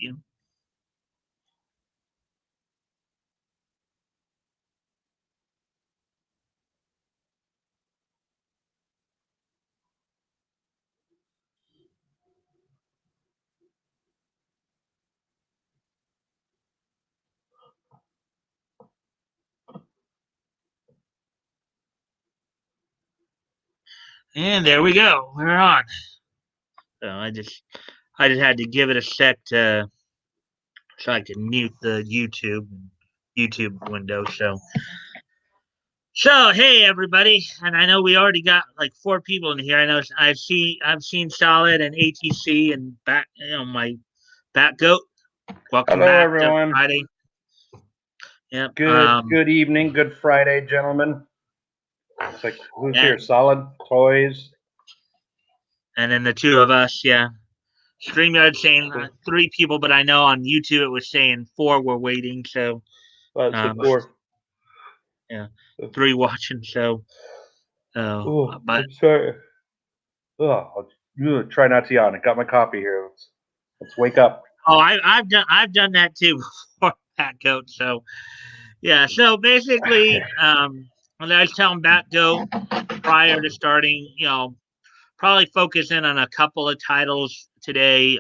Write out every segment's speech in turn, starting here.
you. And there we go. We're on. So I just had to give it a sec to so I can mute the YouTube window. So hey everybody, and I know we already got like 4 people in here. I know I've seen Solid and ATC and my Batgoat. Welcome Hello, back to everyone. Friday. Yep. Good evening. Good Friday, gentlemen. It's like, who's And, here? Solid Toys. and then the two of us, yeah. StreamYard saying 3 people, but I know on YouTube it was saying 4 were waiting. So So um, 4. yeah, 3 watching. So Oh, but I'm sorry. Oh, I'll try not to yawn. I got my coffee here. Let's wake up. I've done that too before Batgoat. So yeah. So basically, when I was telling Batgoat prior to starting, probably focus in on a couple of titles today.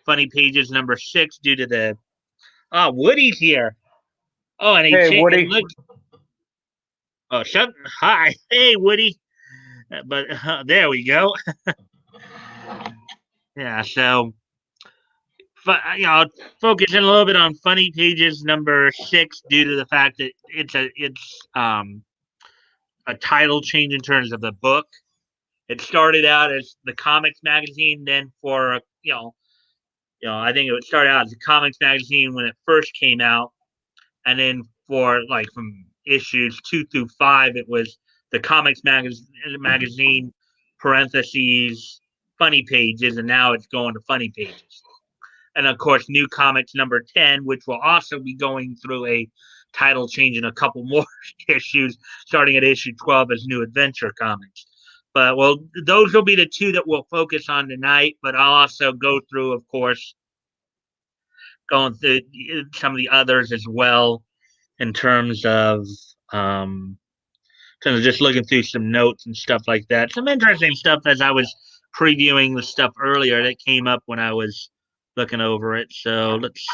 Funny Pages number 6 due to the Woody's here. Oh, and Hey, it Woody. looked. Oh, hi, hey Woody. But there we go. Yeah, so focusing a little bit on Funny Pages number 6 due to the fact that it's a title change in terms of the book. It started out as the comics magazine, then for I think it started out as a comics magazine when it first came out, and then for like from issues 2 through 5, it was the comics magazine parentheses Funny Pages, and now it's going to Funny Pages. And of course, New Comics number 10, which will also be going through a title change in a couple more issues, starting at issue 12 as New Adventure Comics. But well, those will be the 2 that we'll focus on tonight. But I'll also go through, of course, going through some of the others as well in terms of just looking through some notes and stuff like that. Some interesting stuff as I was previewing the stuff earlier that came up when I was looking over it. So let's.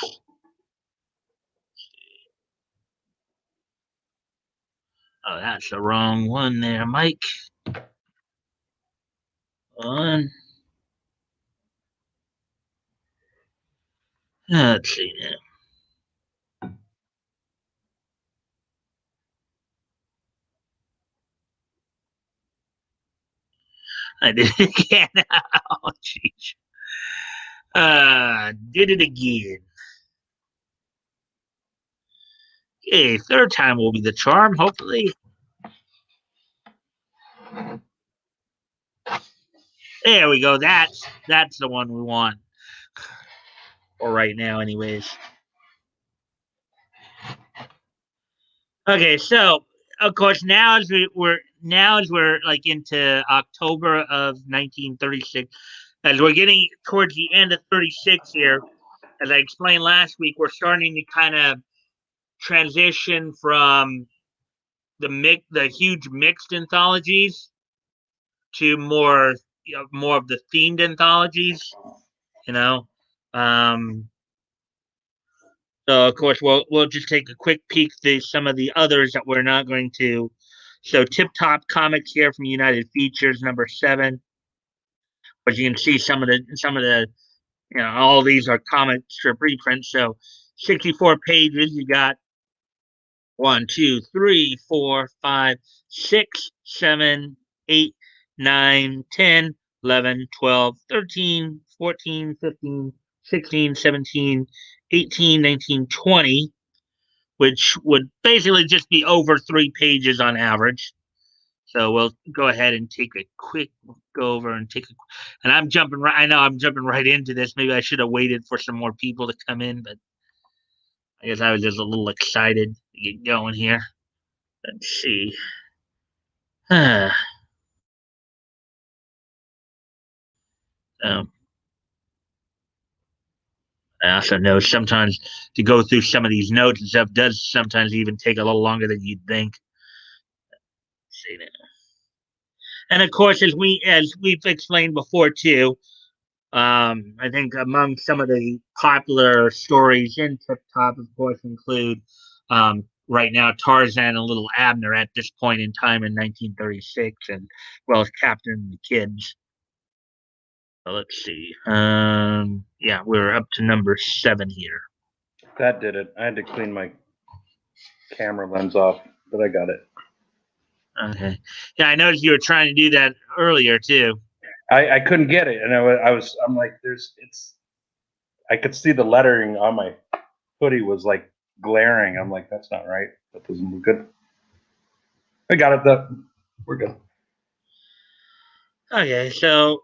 Oh, that's the wrong one there, Mike. On. Let's see now. I did it again. Oh, jeez. Did it again. Okay, third time will be the charm, hopefully. There we go. That's the one we want. Or right now, anyways. Okay, so of course now as we're like into October of 1936, as we're getting towards the end of 36 here, as I explained last week, we're starting to kind of transition from the huge mixed anthologies to more of the themed anthologies. You know, um, so of course we'll just take a quick peek through some of the others that we're not going to. So Tip Top Comics here from United Features number 7, but you can see some of the all these are comic strip reprints. So 64 pages. You got 1, 2, 3, 4, 5, 6, 7, 8, 9, 10, 11, 12, 13, 14, 15, 16, 17, 18, 19, 20, which would basically just be over 3 pages on average. So we'll go ahead and take a quick go over and and I know I'm jumping right into this. Maybe I should have waited for some more people to come in, but I guess I was just a little excited to get going here. Let's see. um, I also know sometimes to go through some of these notes and stuff does sometimes even take a little longer than you'd think. See that. And of course, as we've explained before too, I think among some of the popular stories in Tip Top, of course, include right now Tarzan and Little Abner at this point in time in 1936, and well as Captain and the Kids. So let's see. Yeah, we're up to number 7 here. That did it. I had to clean my camera lens off, but I got it. Okay. Yeah, I noticed you were trying to do that earlier too. I couldn't get it, and I'm like, I could see the lettering on my hoodie was like glaring. I'm like, that's not right. That doesn't look good. I got it though. We're good. Okay, so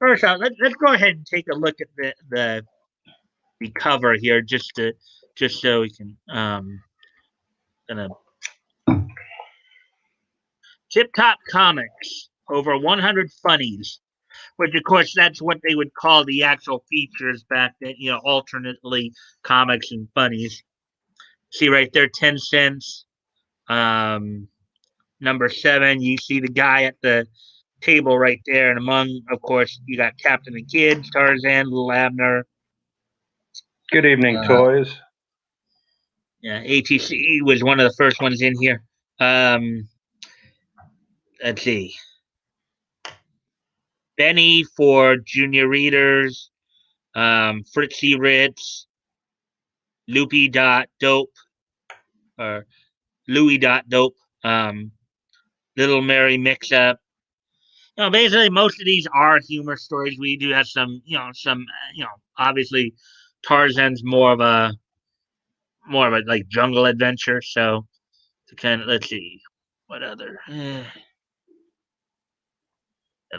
first off, let's go ahead and take a look at the cover here, just so we can gonna Tip Top Comics, over 100 funnies, which of course that's what they would call the actual features back then, alternately comics and funnies. See right there, 10 cents. Number 7, you see the guy at the table right there, and among, of course, you got Captain and Kids, Tarzan, Little Abner. Good evening, toys. Yeah, ATC was one of the first ones in here. Let's see. Benny for junior readers, Fritzy Ritz, Loopy Dot Dope, or Louie Dot Dope, Little Mary Mix Up. Basically, most of these are humor stories. We do have some, obviously, Tarzan's more of a like jungle adventure. So, to kind of let's see, what other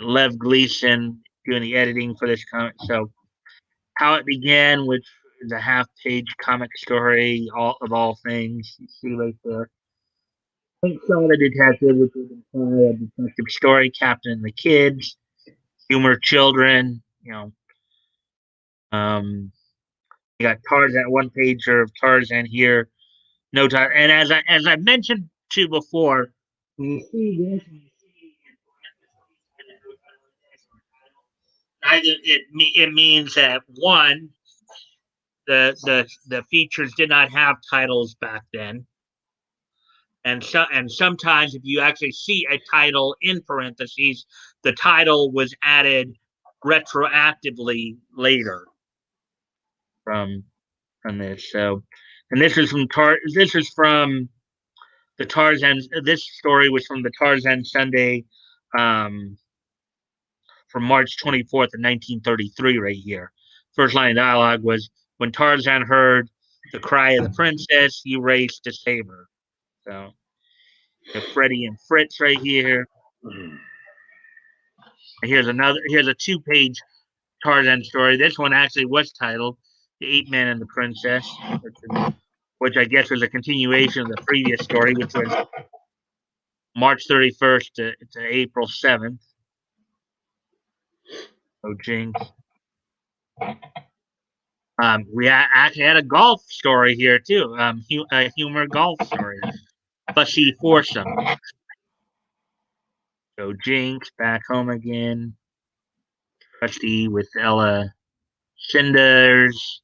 Lev Gleason doing the editing for this comic. So, How It Began, which is a half-page comic story, all things. You see right there. Pink Soda Detective, which is a detective story. Captain and the Kids, Humor Children. You got Tarzan, one pager of Tarzan here. No Tarzan, and as I mentioned to before, when you see this, it means that one, the features did not have titles back then, and sometimes if you actually see a title in parentheses, the title was added retroactively later from this. So, and this is from the Tarzan. This story was from the Tarzan Sunday, from March 24th of 1933. Right here, first line of dialogue was, "When Tarzan heard the cry of the princess, he raced to save her." So, Freddie and Fritz right here. Here's a 2-page Tarzan story. This one actually was titled "The Ape Man and the Princess," which I guess was a continuation of the previous story, which was March 31st to April 7th. Oh, jinx. We actually had a golf story here too. A humor golf story. Fussy Foursome. So Jinx back home again. Krusty with Ella Cinders.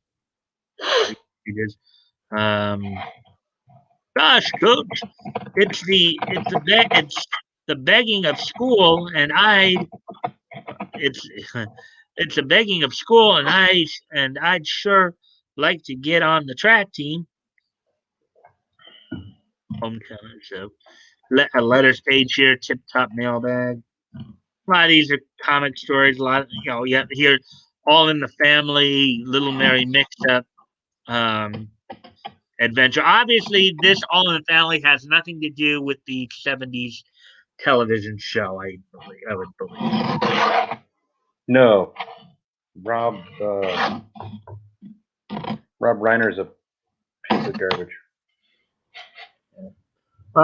Gosh, coach, it's the begging of school, and it's it's a begging of school, and I'd sure like to get on the track team. Homecoming, so a letters page here, Tip Top mailbag. A lot of these are comic stories. A lot, here, All in the Family, Little Mary Mix Up, adventure. Obviously, this All in the Family has nothing to do with the '70s television show. I would believe. No, Rob Reiner's a piece of garbage.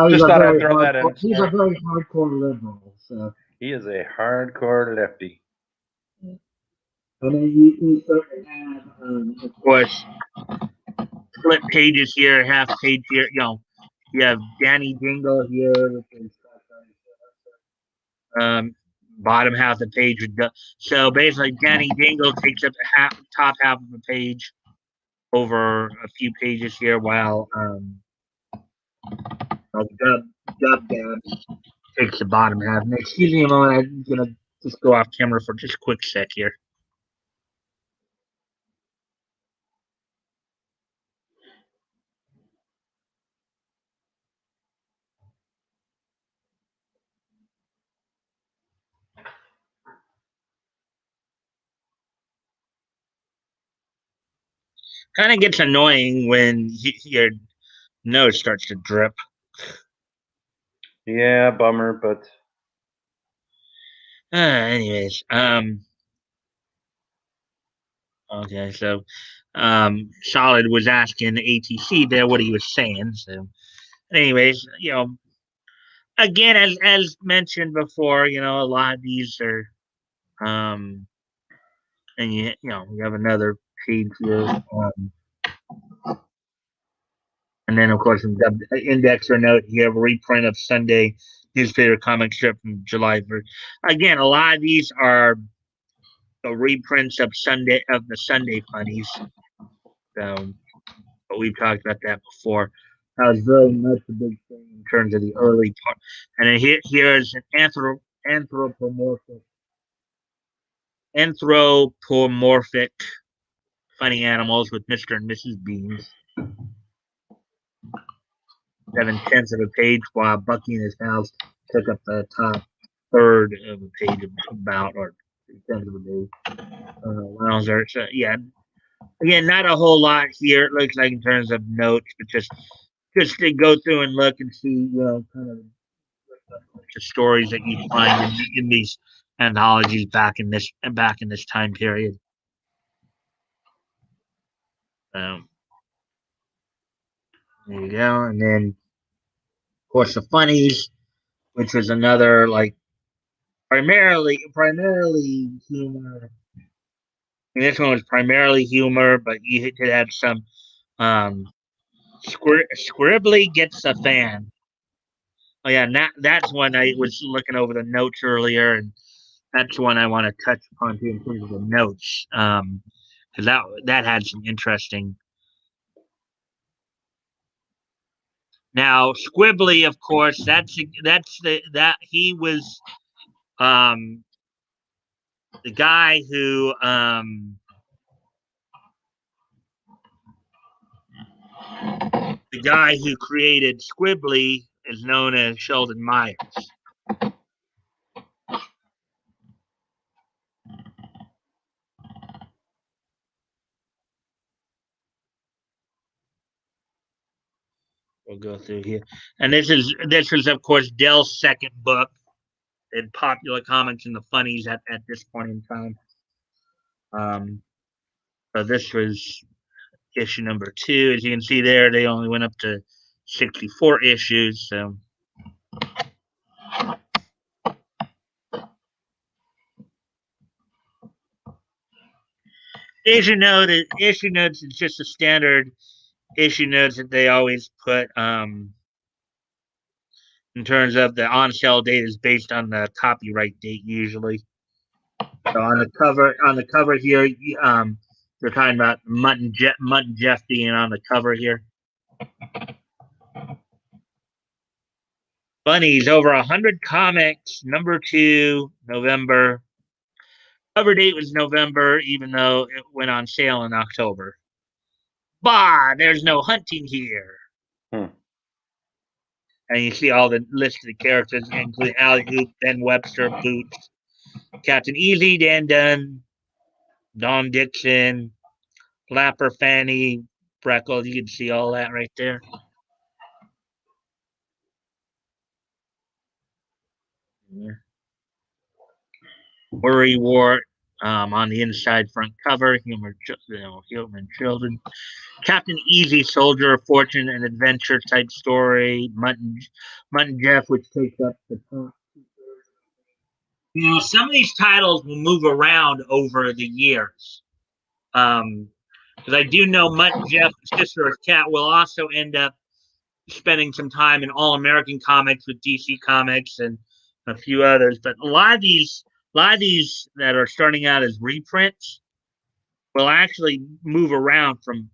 Just thought I'd throw that in. He's a very hardcore liberal. So. He is a hardcore lefty. And then you certainly have, of course, split pages here, half page here. You have Danny Dingle here, which is um, bottom half of the page. So basically, Danny Dingle takes up the top half of the page over a few pages here, while Dub Dab takes the bottom half. And excuse me a moment, I'm gonna just go off camera for just a quick sec here. Kind of gets annoying when your nose starts to drip. Yeah, bummer, but Anyways, okay, so Solid was asking ATC there what he was saying. So, anyways, again, as mentioned before, a lot of these are, and you have another page here, and then of course in the index or note you have a reprint of Sunday newspaper comic strip from July 1st. Again, a lot of these are the reprints of the Sunday funnies. So, but we've talked about that before. That was very much a big thing in terms of the early part. And then here's an anthropomorphic funny animals with Mr. and Mrs. Beans. 7/10 of a page, while Bucky and his house took up the top third of a page about, or 3/10 of a page. Wowzer. So, yeah, again, not a whole lot here. It looks like in terms of notes, but just to go through and look and see, kind of the stories that you find in these anthologies back in this time period. Um, there you go, and then of course the funnies, which was another like primarily humor. And this one was primarily humor, but you could add some um, Scribbly gets a fan. Oh yeah, and that's one I was looking over the notes earlier, and that's one I want to touch upon too in terms of the notes, because that had some interesting. Now Squibbly, of course, that's that he was um, the guy who created Squibbly is known as Sheldon Myers. We'll go through here, and this is of course Dell's second book in popular comics and the funnies at this point in time. Um, so this was issue number 2. As you can see there, they only went up to 64 issues. So issue notes is just a standard issue notes that they always put. In terms of the on sale date is based on the copyright date usually. So on the cover here, they're talking about Mutt and Jeff being on the cover here. Bunnies, over 100 comics, number 2, November. Cover date was November, even though it went on sale in October. Bah, there's no hunting here. And you see all the list of the characters, including Alley Hoop, Ben Webster, Boots, Captain Easy, Dan Dunn, Don Dixon, Flapper, Fanny, Freckles. You can see all that right there. Yeah. Worry Wart on the inside front cover, human children. Captain Easy, Soldier of Fortune and Adventure type story. Mutton Jeff, which takes up the top. Some of these titles will move around over the years. Because I do know Mutt and Jeff, Sister of Cat, will also end up spending some time in All American Comics with DC Comics and a few others. But a lot of these that are starting out as reprints will actually move around from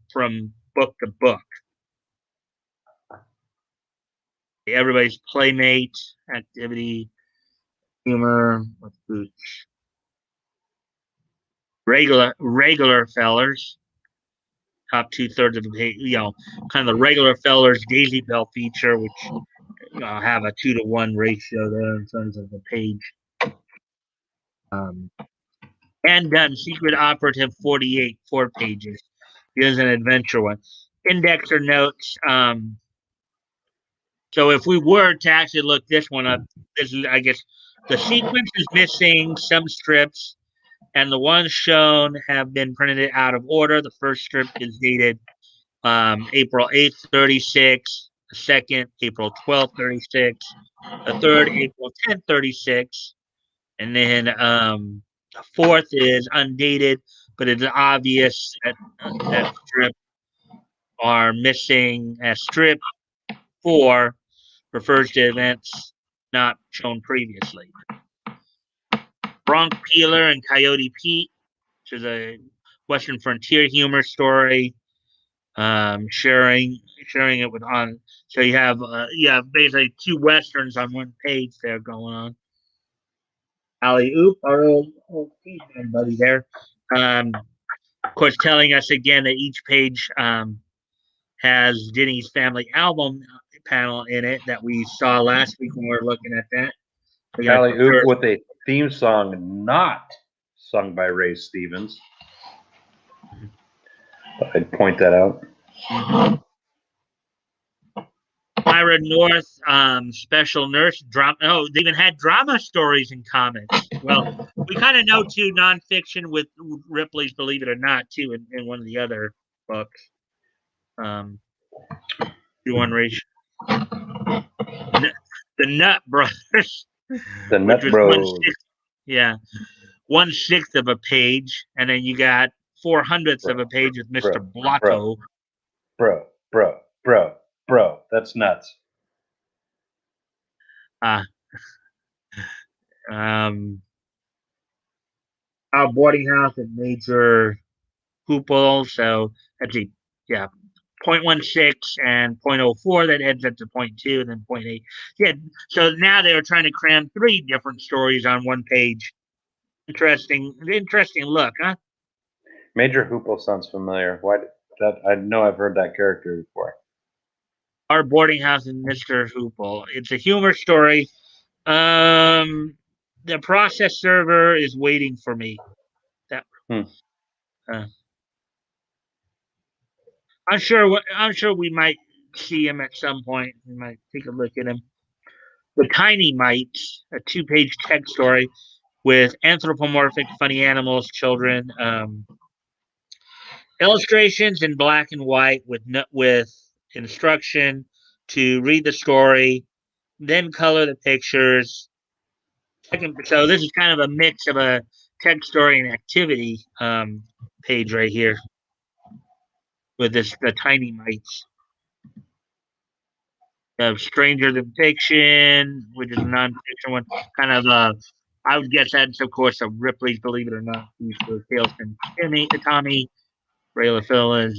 book to book. Everybody's Playmate, Activity, Humor, regular fellers. Top 2/3 of the page, kind of the regular fellers Daisy Bell feature, which have a 2-to-1 ratio there in terms of the page. And done Secret Operative 48, 4 pages. Here's an adventure one. Index or notes. So if we were to actually look this one up, this is, I guess, the sequence is missing some strips, and the ones shown have been printed out of order. The first strip is dated April 8th, 36. The second, April 12th, 36. The third, April 10th, 36. And then the fourth is undated, but it's obvious that strip are missing. As strip 4 refers to events not shown previously. Bronc Peeler and Coyote Pete, which is a Western frontier humor story. Sharing it with on. So you have basically 2 westerns on one page there going on. Alley Oop, our old man buddy there. Of course, telling us again that each page has Denny's family album panel in it that we saw last week when we were looking at that. Alley Oop with a theme song not sung by Ray Stevens. I'd point that out. Mm-hmm. Myra North, special nurse drama. Oh, they even had drama stories in comics. Well, we kind of know too nonfiction with Ripley's Believe It or Not too in one of the other books. 2-1 ratio. The Nut Brothers. The Nut Bros. 1/6 of a page, and then you got 4/100 of a page with Mr. Blotto. Bro, that's nuts. Our boarding house and Major Hoople, so let's see, 0.16 and 0.04 that adds up to 0.2 and then 0.8. Yeah, so now they are trying to cram 3 different stories on one page. Interesting look, huh? Major Hoople sounds familiar. Why? I know I've heard that character before. Our boarding house and Mr. Hoople. It's a humor story. The process server is waiting for me. I'm sure we might see him at some point. We might take a look at him. The Tiny Mites, a 2-page text story with anthropomorphic funny animals, children, illustrations in black and white with instruction to read the story, then color the pictures. So this is kind of a mix of a text story and activity page right here with the Tiny Mites. Stranger Than Fiction, which is a nonfiction one, kind of I would guess that's of course a Ripley's Believe It or Not piece for Tales from Tommy, Ray LaFillas.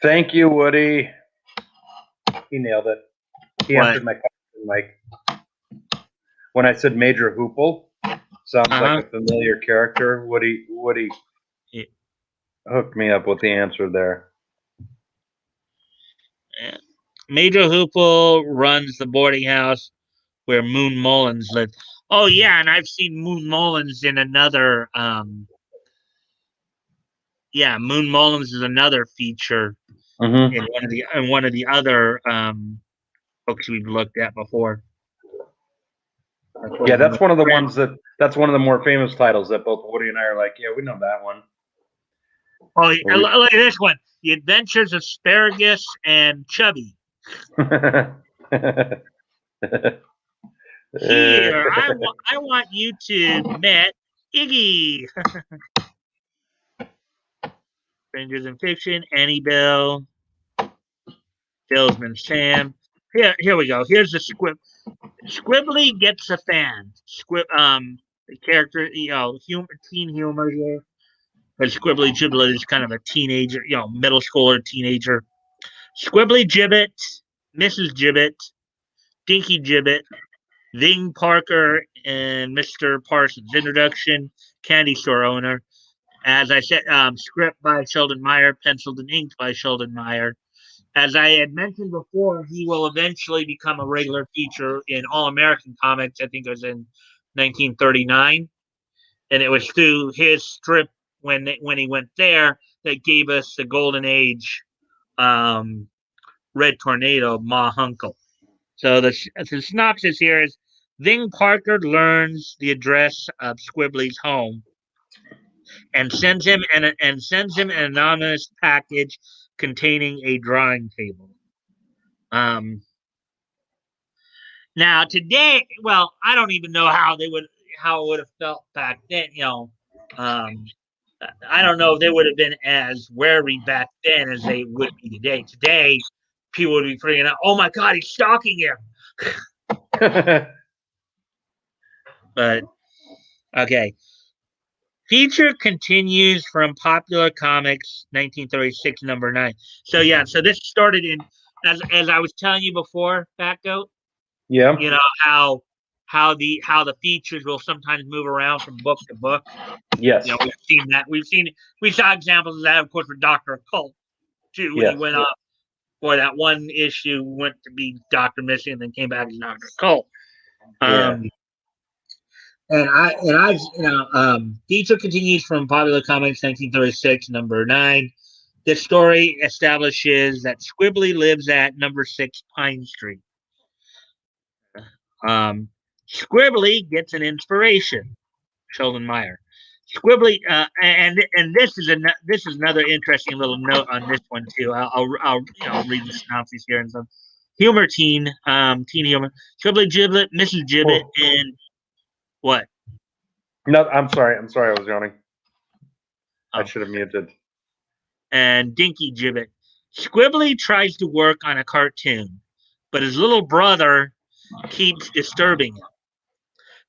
Thank you, Woody. He nailed it. He answered my question, Mike. When I said Major Hoople, sounds like a familiar character. Woody hooked me up with the answer there. Yeah. Major Hoople runs the boarding house where Moon Mullins lived. Oh yeah, and I've seen Moon Mullins in another. Moon Mullins is another feature in one of the other books we've looked at before. Yeah, that's one of the ones that's one of the more famous titles that both Woody and I are like, yeah, we know that one. Oh, look at this one: The Adventures of Asparagus and Chubby. Here, I want you to meet Iggy. Strangers in Fiction, Annie Bell, Salesman Sam. Here we go. Here's the squib. Squibbly gets a fan. The character, teen humor here. But Squibbly Gibbet is kind of a teenager, middle schooler, teenager. Squibbly Gibbet, Mrs. Gibbet, Dinky Gibbet, Ving Parker, and Mr. Parsons. Introduction, candy store owner. As I said, script by Sheldon Meyer, penciled and inked by Sheldon Meyer. As I had mentioned before, he will eventually become a regular feature in All American Comics. I think it was in 1939, and it was through his strip when he went there that gave us the golden age, Red Tornado, Ma Hunkel. So the synopsis here is: Ving Parker learns the address of Squibbly's home and sends him an anonymous package containing a drawing table. Now today, well, I don't even know how it would have felt back then. I don't know if they would have been as wary back then as they would be today. Today, people would be freaking out. Oh my God, he's stalking him. But okay. Feature continues from Popular Comics 1936 number 9. So yeah, so this started in as I was telling you before, Batgoat. Yeah. You know how the features will sometimes move around from book to book. Yes. We've seen that. We saw examples of that, of course, for Dr. Occult too, when he went off for that one issue, went to be Dr. Missing and then came back as Dr. Occult. Feature continues from Popular Comics 1936, number 9. This story establishes that Squibbly lives at number 6 Pine Street. Squibbly gets an inspiration. Sheldon Meyer. Squibbly, and this is another interesting little note on this one too. I'll read the synopsis here and some humor teen humor. Squibbly Gibbet, Mrs. Gibbet, and what? No, I'm sorry. I was yawning. I should have muted. And Dinky Gibbet. Squibbly tries to work on a cartoon, but his little brother keeps disturbing him.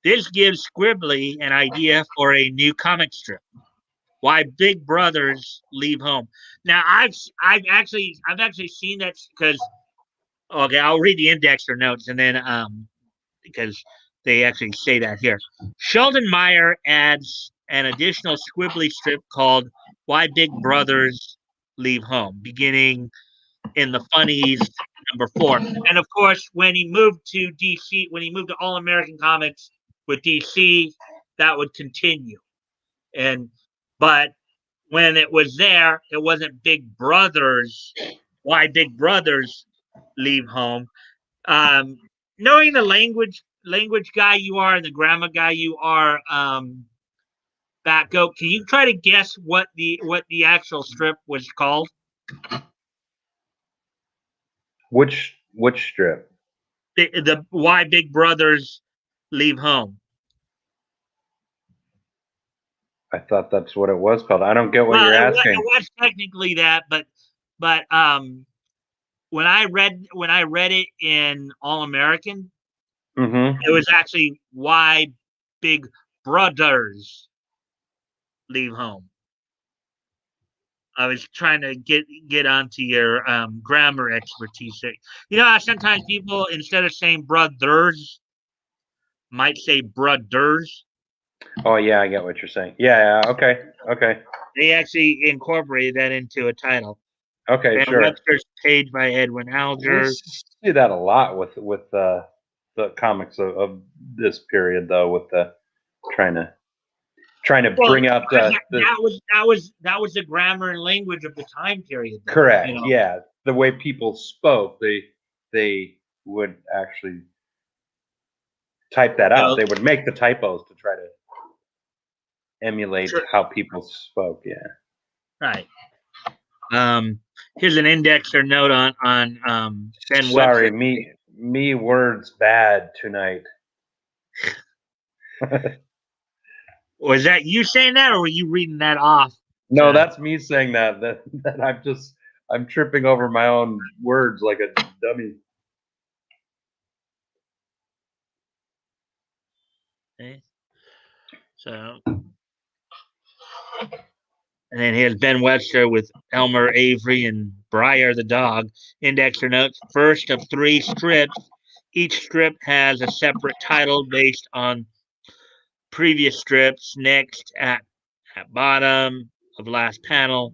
This gives Squibbly an idea for a new comic strip. Why Big Brothers Leave Home. Now I've actually seen that because okay, I'll read the indexer notes and then because they actually say that here. Sheldon Meyer adds an additional Squibbly strip called Why Big Brothers Leave Home, beginning in the funnies number 4. And of course, when he moved to DC, when he moved to All American Comics with DC, that would continue. But when it was there, it wasn't Big Brothers. Why Big Brothers Leave Home? Knowing the language guy you are and the grammar guy you are, Batgoat, can you try to guess what the actual strip was called? Which strip? The Why Big Brothers Leave Home. I thought that's what it was called. I don't get what you're asking. It was technically that, but when I read it in All American, it was actually Why Big Brothers Leave Home. I was trying to get onto your grammar expertise. You know how sometimes people, instead of saying brothers, might say brothers. Oh yeah, I get what you're saying. Yeah. Okay. They actually incorporated that into a title. Okay, and sure. Webster's Page by Edwin Alger. We see that a lot with the comics of this period, though, with the trying to bring out that was the grammar and language of the time period. Though, correct. Yeah, the way people spoke, they would actually type that out. They would make the typos to try to emulate how people spoke. Yeah. Right. Here's an index or note on Ben Sorry, Webster. me words bad tonight. Was that you saying that, or were you reading that off? No, that's me saying that. That I'm tripping over my own words like a dummy. Okay. So, and then here's Ben Webster with Elmer Avery and Briar the dog. Index or notes. First of 3 strips. Each strip has a separate title based on previous strips. Next, at bottom of last panel,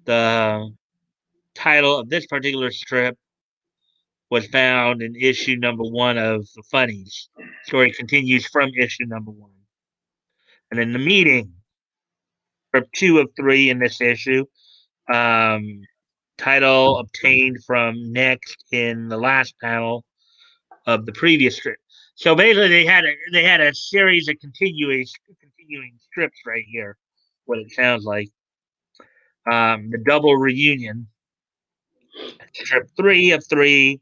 the title of this particular strip was found in issue number 1 of the Funnies. Story continues from issue number 1. And then the meeting, strip 2 of 3 in this issue. Title obtained from next in the last panel of the previous strip. So basically, they had a series of continuing strips right here. What it sounds like. The double reunion, strip 3 of 3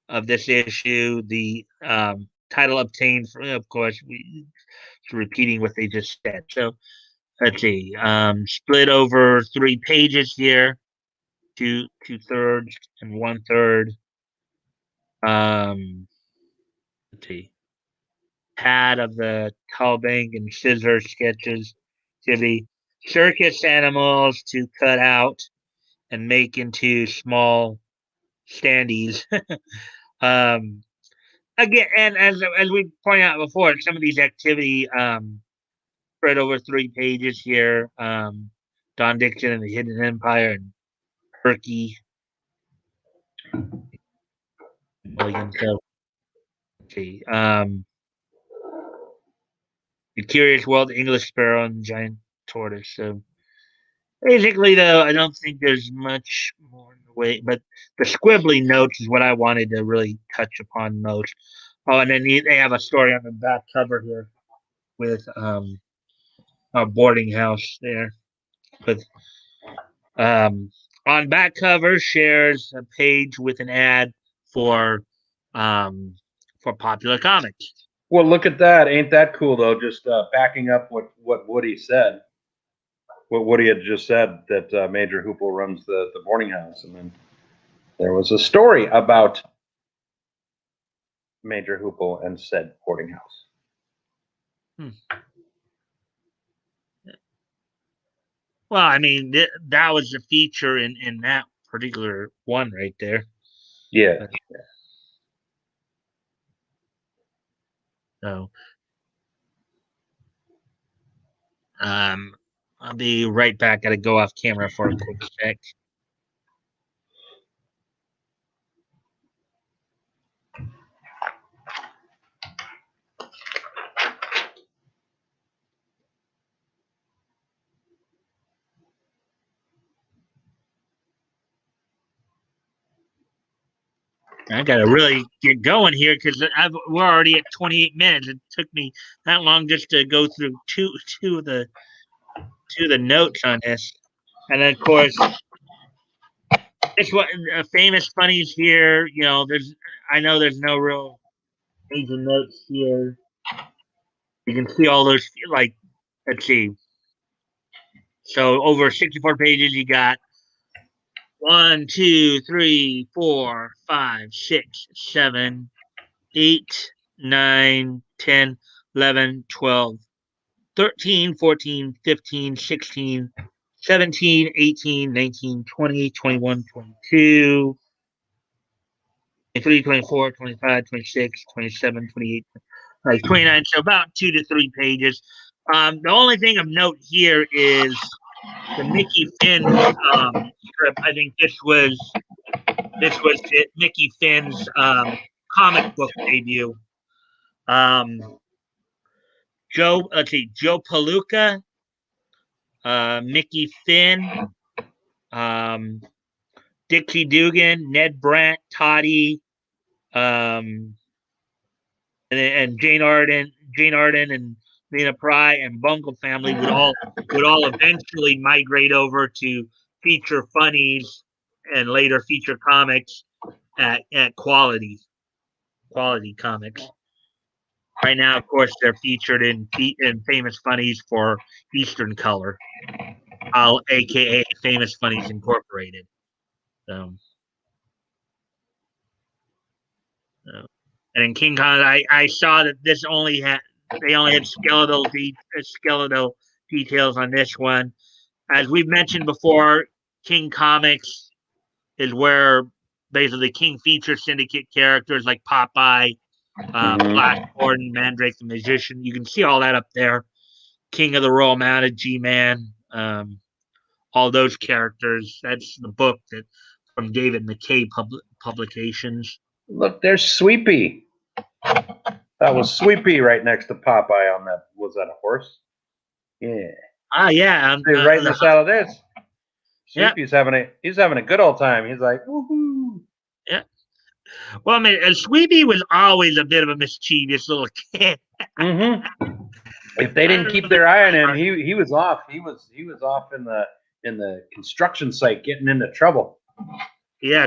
of this issue. The title obtained from, of course, repeating what they just said. So let's see. Split over 3 pages here, two-thirds and 1/3. Let's see. Pad of the Talbang and scissor sketches to the circus animals to cut out and make into small standees. um, Again, and as we pointed out before, some of these activity spread over 3 pages here. Don Dixon and the Hidden Empire and Perky William. So, let's see. The Curious World, the English Sparrow, and the Giant Tortoise. So basically, though, I don't think there's much more in the way. But the squibbly notes is what I wanted to really touch upon most. Oh, and then they have a story on the back cover here with a boarding house there. With on back cover shares a page with an ad for Popular Comics. Well, look at that. Ain't that cool, though? Just backing up what Woody said. What Woody had just said, that Major Hoople runs the boarding house. And then there was a story about Major Hoople and said boarding house. Well, I mean, that was the feature in that particular one right there. Yeah. So, I'll be right back. Got to go off camera for a quick sec. I got to really get going here because we're already at 28 minutes. It took me that long just to go through two of the notes on this, and then of course, it's what famous funnies here. You know, I know there's no real major notes here. You can see all those, like, let's see. So over 64 pages, you got 1, 2, 3, 4, 5, 6, 7, 8, 9, 10, 11, 12, 13, 14, 15, 16, 17, 18, 19, 20, 21, 22, 23, 24, 25, 26, 27, 28, 29. So about 2 to 3 pages. The only thing of note here is the Mickey Finn strip. I think this was it, Mickey Finn's comic book debut. Joe Palooka, Mickey Finn, Dixie Dugan, Ned Brandt, Toddy, and Jane Arden, and Lena Pry and Bungle family would all eventually migrate over to feature funnies and later feature comics at Quality Comics. Right now, of course, they're featured in Famous Funnies for Eastern Color, aka Famous Funnies Incorporated. So, and in King Kong, I saw that this only had they only had skeletal details on this one. As we've mentioned before, King Comics is where basically King features syndicate characters like Popeye, Flash Gordon, Mandrake the Magician. You can see all that up there. King of the Royal Mounted, G-Man, all those characters. That's the book that from David McKay Publications. Look, there's Sweepy. That was Sweepy right next to Popeye on that. Was that a horse? Yeah. Yeah. They're writing this out of this. Yeah. Sweepy's having a good old time. He's like, woohoo. Yeah. Well, I mean, Sweepy was always a bit of a mischievous little kid. If they didn't keep their eye on him, he was off. He was off in the construction site getting into trouble. Yeah,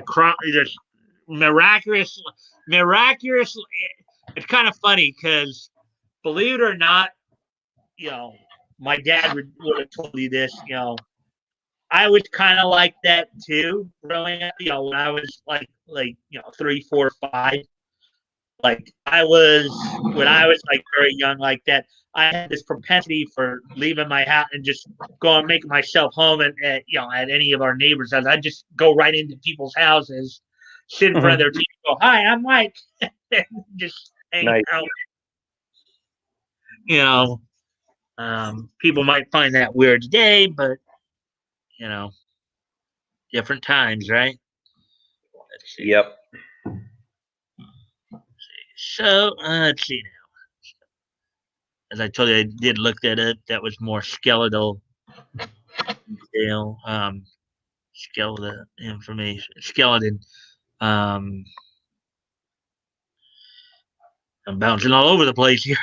just miraculous. It's kind of funny because, believe it or not, my dad would have told you this. I was kind of like that too, growing up. When I was like 3, 4, 5. Like when I was like very young like that, I had this propensity for leaving my house and just going making myself home at any of our neighbors' houses. I'd just go right into people's houses, sit in front of their TV, go, "Hi, I'm Mike," and just hang out. People might find that weird today, but different times, right? Yep. So let's see now. As I told you, I did look that up. That was more skeletal detail, skeletal information, skeleton. I'm bouncing all over the place here.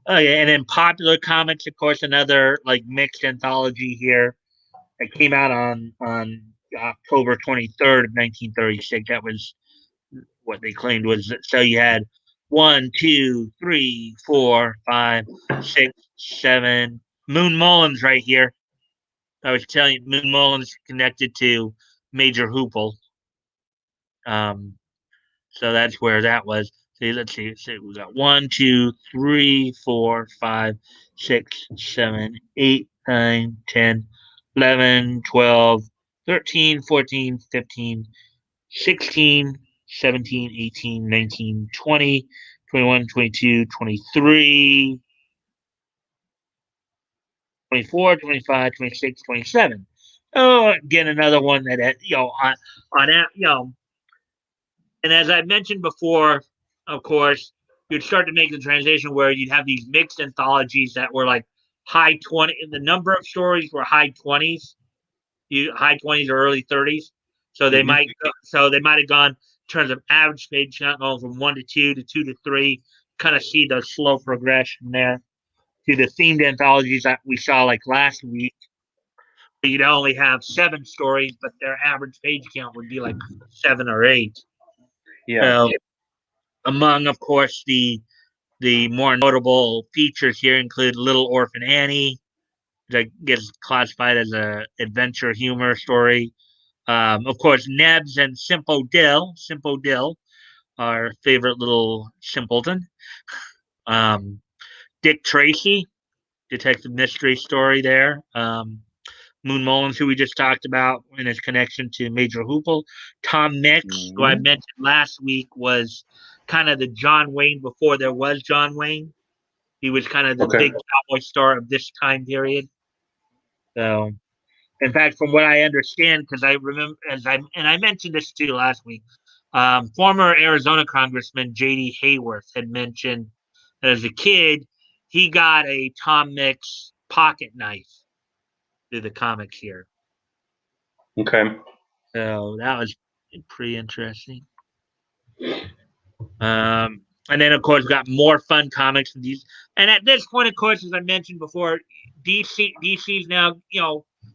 Okay, and then Popular Comics, of course, another like mixed anthology here. It came out on October 23rd of 1936. That was what they claimed was so you had 1, 2, 3, 4, 5, 6, 7. Moon Mullins right here. I was telling you, Moon Mullins connected to Major Hoople. So that's where that was. See, let's see. So we got 1, 2, 3, 4, 5, 6, 7, 8, 9, 10, 11, 12, 13, 14, 15, 16, 17, 18, 19, 20, 21, 22, 23, 24, 25, 26, 27. Oh, again, another one that, on that, and as I mentioned before, of course, you'd start to make the transition where you'd have these mixed anthologies that were like high 20, the number of stories were high 20s, high 20s or early 30s. So they might have gone in terms of average page count going from 1 to 2 to 2 to 3, kind of see the slow progression there to the themed anthologies that we saw like last week. You'd only have 7 stories, but their average page count would be like 7 or 8. Yeah. Among, of course, the more notable features here include Little Orphan Annie, that gets classified as a adventure humor story. Of course, Nebs and Simple Dill, our favorite little simpleton. Dick Tracy, detective mystery story there. Moon Mullins, who we just talked about in his connection to Major Hoople. Tom Mix, who I mentioned last week, was kind of the John Wayne before there was John Wayne. He was kind of the big cowboy star of this time period. So, in fact, from what I understand, because I remember, I mentioned this too last week, former Arizona Congressman J.D. Hayworth had mentioned that as a kid, he got a Tom Mix pocket knife through the comics here. Okay. So that was pretty interesting. And then, of course, we got more fun comics from these. And at this point, of course, as I mentioned before, DC's now,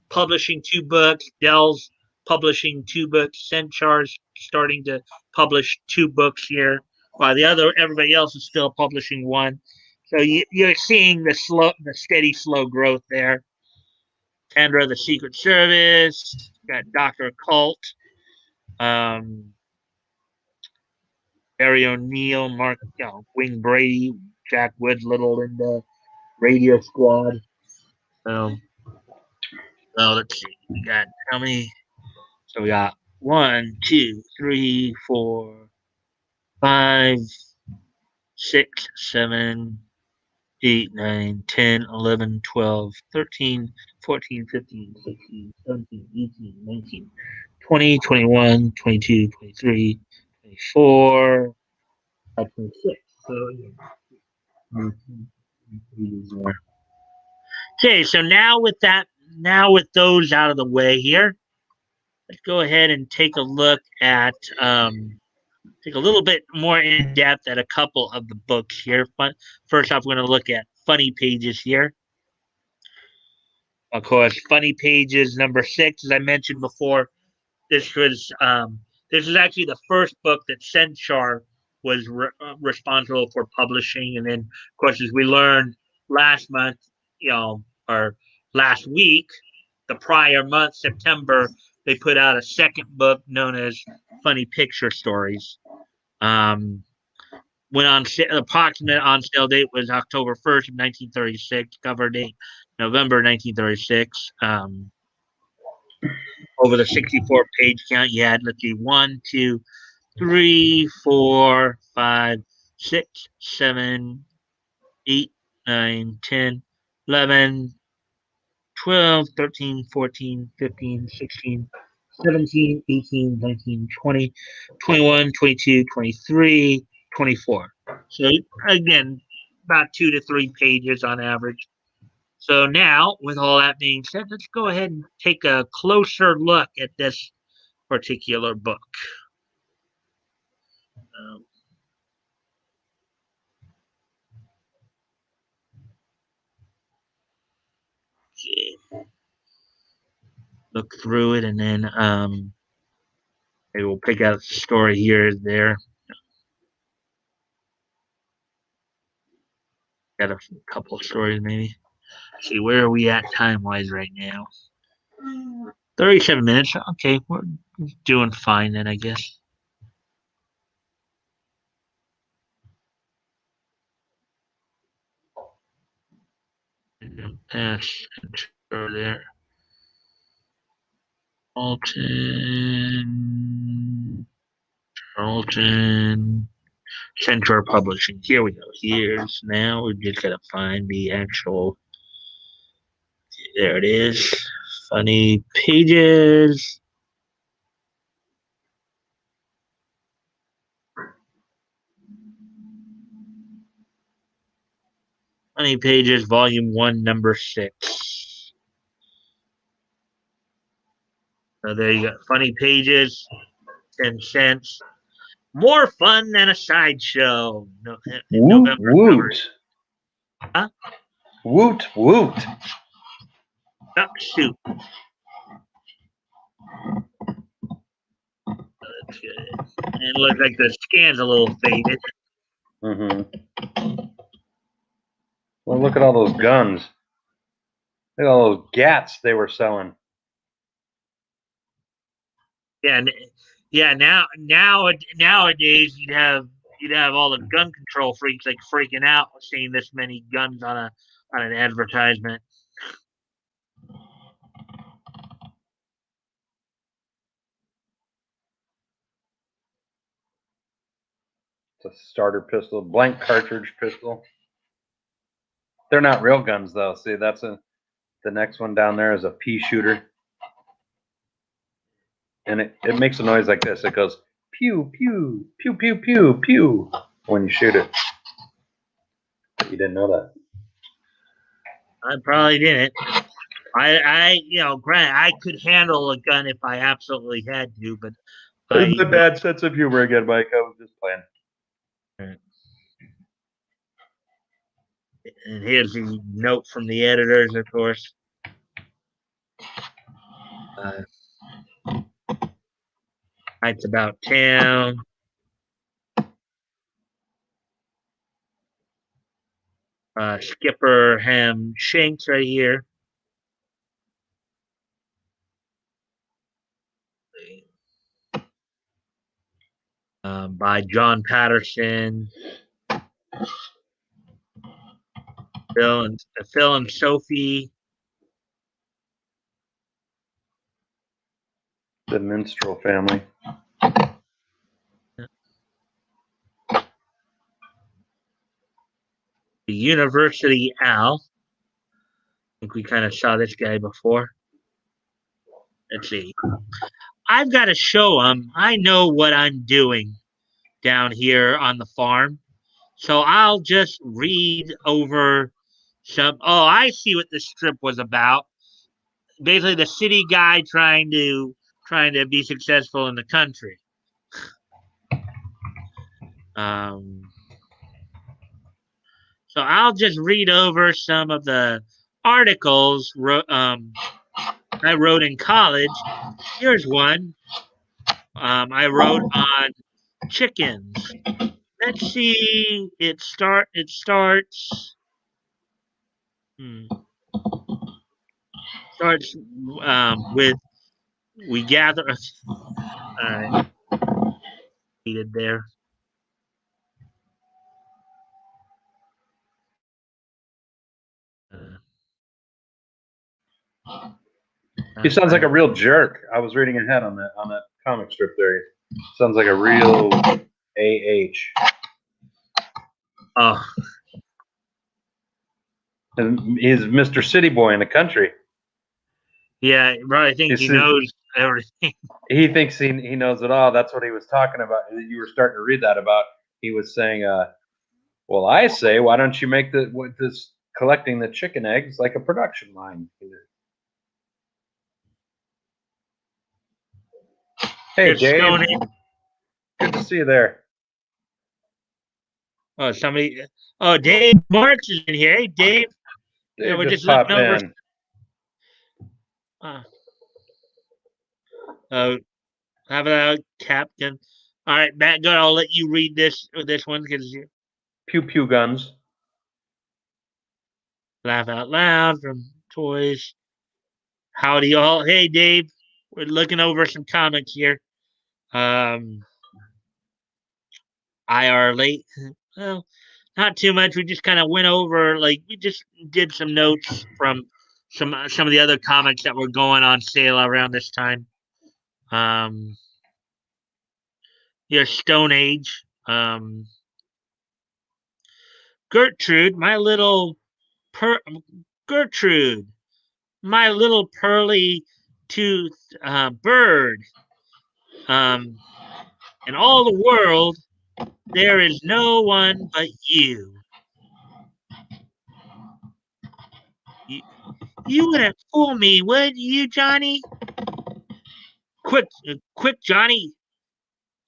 publishing 2 books. Dell's publishing 2 books. Cenchar's starting to publish 2 books here. while everybody else is still publishing one. So you're seeing the steady, slow growth there. Kendra, the Secret Service, got Doctor Occult, um, Barry O'Neill, Wing Brady, Jack Wood, Little in the Radio Squad. Um, well, let's see. We got how many? So we got 1, 2, 3, 4, 5, 6, 7, 8, 9, 10, 11, 12, 13, 14, 15, 16, 17, 18, 19, 20, 21, 22, 23, 24, 26. So, yeah. Okay, so now with those out of the way here, let's go ahead and take a look at take a little bit more in depth at a couple of the books here. First off, we're going to look at Funny Pages here. Of course, Funny Pages number 6, as I mentioned before. This was this is actually the first book that Censor was responsible for publishing, and then of course, as we learned last month, or last week, the prior month, September, they put out a second book known as Funny Picture Stories. When on approximate on sale date was October 1st of 1936. Cover date November 1936. Over the 64 page count, you had, let's see, 1, 2, 3, 4, 5, 6, 7, 8, 9, 10, 11, 12, 13, 14, 15, 16, 17, 18, 19, 20, 21, 22, 23, 24. So again, about 2 to 3 pages on average. So now, with all that being said, let's go ahead and take a closer look at this particular book. Um, okay. Look through it, and then maybe we'll pick out a story here or there. Got a couple of stories, maybe. Let's see, where are we at time wise right now? 37 minutes. Okay, we're doing fine then, I guess. Pass enter there. Charlton, Centaur Publishing. Here we go. Here's now we just gotta find the actual. There it is. Funny Pages. Funny Pages, Volume 1, Number 6. So there you go. Funny Pages, 10 cents. More fun than a sideshow. No, Woot November cover. woot. Huh? Woot woot. Duck soup. That's good. And it looks like the scan's a little faded. Mm-hmm. Well, look at all those guns. Look at all those gats they were selling. Yeah. Nowadays you'd have all the gun control freaks like freaking out seeing this many guns on an advertisement. It's a starter pistol, blank cartridge pistol. They're not real guns though. See, the next one down there is a pea shooter. And it makes a noise like this. It goes pew, pew, pew, pew, pew, pew when you shoot it. You didn't know that. I probably didn't. Granted, I could handle a gun if I absolutely had to, but It's a bad sense of humor again, Mike. I was just playing. And here's the note from the editors, of course. It's about town. Skipper Ham Shanks right here. By John Patterson, Phil and Sophie. The Minstrel Family. The University Owl. I think we kind of saw this guy before. Let's see. I've got to show them I know what I'm doing down here on the farm. So I'll just read over some. Oh, I see what this strip was about. Basically, the city guy trying to be successful in the country. So I'll just read over some of the articles I wrote in college. Here's one I wrote on chickens. Let's see. It starts. Hmm, starts with we gather. All right, repeated there. He sounds like a real jerk. I was reading ahead on that comic strip there. Sounds like a real AH. Oh, And he's Mr. City Boy in the country. yeah, right. I think he knows everything. He thinks he knows it all. That's what he was talking about. You were starting to read that about. He was saying, well, I say, why don't you make this collecting the chicken eggs like a production line? Hey, Dave. Good to see you there. Oh, somebody. Oh, Dave Marks is in here. Hey, Dave. Dave, we're just looking over. In. Have it out, Captain. All right, Batgoat, I'll let you read this one because you pew pew guns. Laugh out loud from toys. Howdy all. Hey, Dave. We're looking over some comics here. IR late. Well, not too much. We just kind of went over, like, we just did some notes from some of the other comics that were going on sale around this time. Yeah, Stone Age. Gertrude, my little Gertrude, my little pearly tooth bird. In all the world, there is no one but you. You wouldn't fool me, would you, Johnny? Quick, Johnny.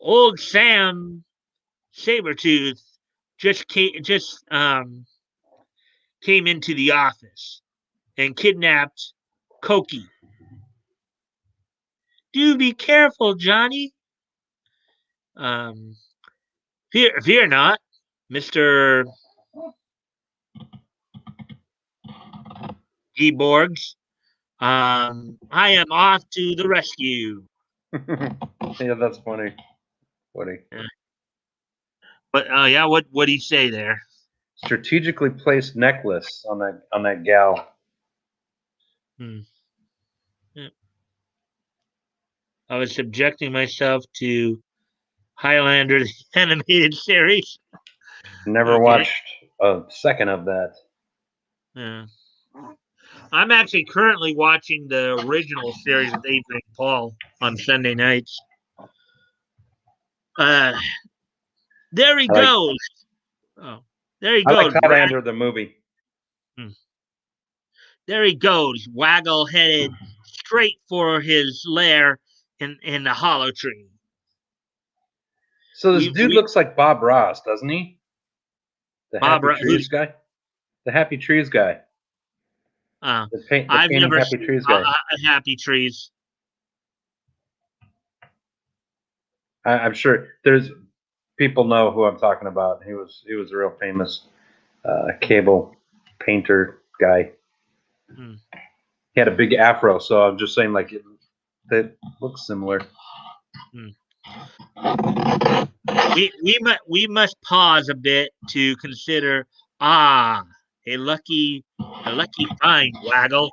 Old Sam Sabretooth came into the office and kidnapped Cokie. Do be careful, Johnny. Fear not, Mr. G. Borgs. I am off to the rescue. Yeah, that's funny. Funny. But yeah, what do you say there? Strategically placed necklace on that gal. Yeah. I was subjecting myself to Highlander, the animated series. Never watched a second of that. Yeah. I'm actually currently watching the original series with Adrian Paul on Sunday nights. There he goes. Oh, there he goes. I like Highlander the movie. There he goes, waggle-headed, straight for his lair in the hollow tree. So this dude looks like Bob Ross, doesn't he? The Happy Trees guy. The Happy Trees guy. I've never Happy seen Trees guy. Happy Trees. I'm sure there's people know who I'm talking about. He was real famous. cable painter guy. Hmm. He had a big afro, so I'm just saying, like, it looks similar. We must pause a bit to consider. A lucky find, Waggle.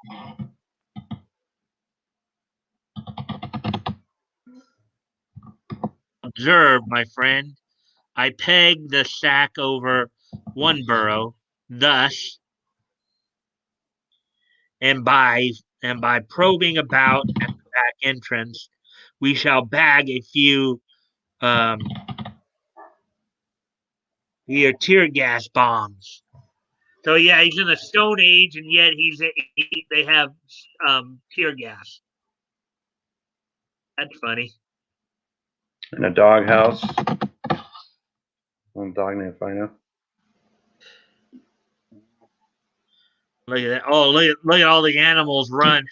Observe, my friend. I peg the sack over one burrow, thus, and by probing about at the back entrance, we shall bag a few tear gas bombs. So yeah, he's in the Stone Age, and yet they have tear gas. That's funny. In a doghouse. One dog named Fino. Look at that! Oh, look at all the animals run.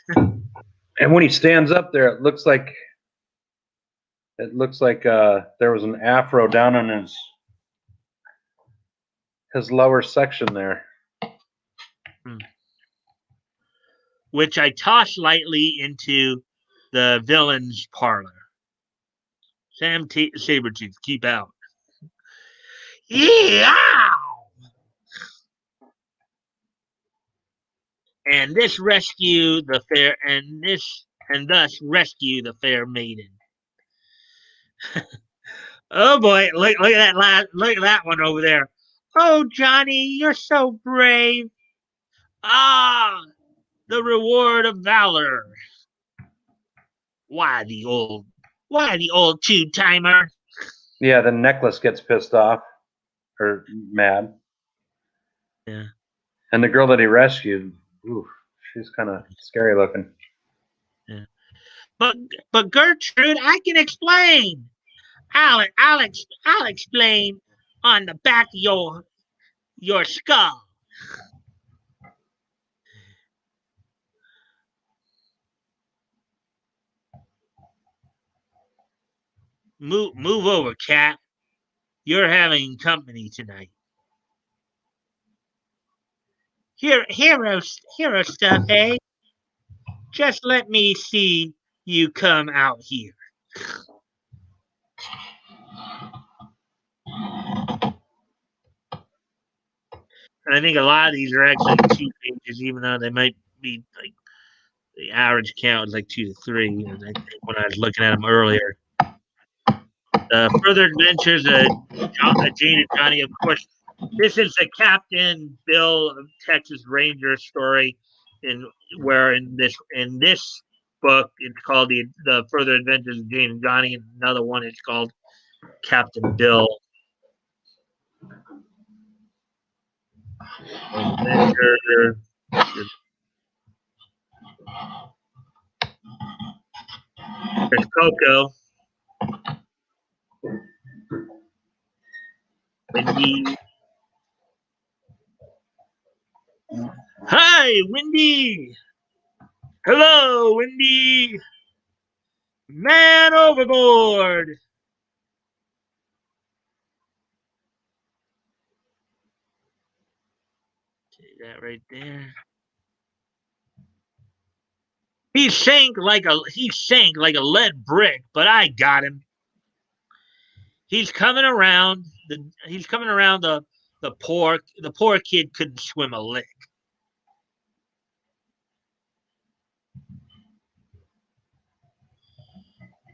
And when he stands up there, it looks like there was an afro down on his lower section there. Which I toss lightly into the villain's parlor. Sam Sabretooth, keep out. Yeah! And thus rescue the fair maiden. Oh boy, look at that one over there. Oh Johnny, you're so brave. Ah, the reward of valor. Why the old two-timer? Yeah, the necklace gets pissed off or mad. Yeah. And the girl that he rescued, ooh, she's kind of scary looking. Yeah. But Gertrude, I can explain. I'll explain on the back of your skull. Move over, cat. You're having company tonight. Hero stuff, eh? Just let me see you come out here. And I think a lot of these are actually 2 pages, even though they might be like the average count is like 2 to 3. And I think when I was looking at them earlier, further adventures of Jane and Johnny. Of course, this is the Captain Bill of Texas Ranger story, where in this book it's called the Further Adventures of Jane and Johnny, and another one is called Captain Bill. Adventure. There's Coco. Wendy. Hi, Wendy. Hello, Wendy. Man overboard. Okay, that right there. He sank like a lead brick, but I got him. He's coming around the poor kid couldn't swim a lick.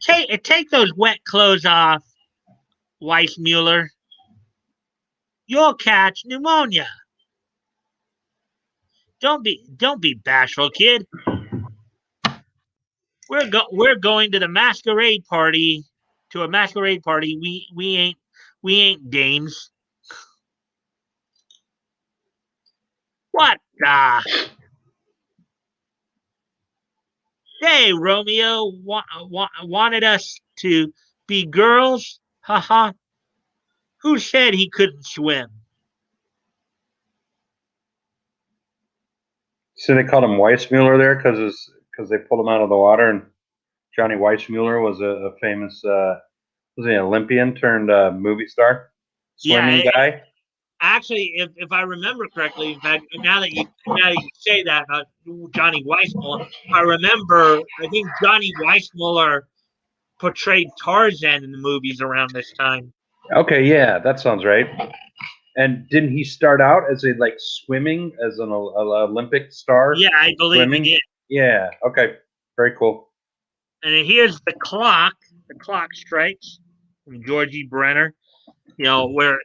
Take those wet clothes off, Weissmuller. You'll catch pneumonia. Don't be bashful, kid. We're going to the masquerade party. To a masquerade party. We ain't dames. What the? Hey, Romeo wanted us to be girls? Haha. Who said he couldn't swim? So they called him Weissmuller there because they pulled him out of the water, and Johnny Weissmuller was a famous was he an Olympian turned movie star, swimming guy. actually, if I remember correctly, in fact, now that you say that about Johnny Weissmuller, I remember. I think Johnny Weissmuller portrayed Tarzan in the movies around this time. Okay, yeah, that sounds right. And didn't he start out as a like swimming as an Olympic star? Yeah, I believe he Swimming? did. Yeah. Okay. Very cool. And here's the clock. The clock strikes from Georgie Brenner. Where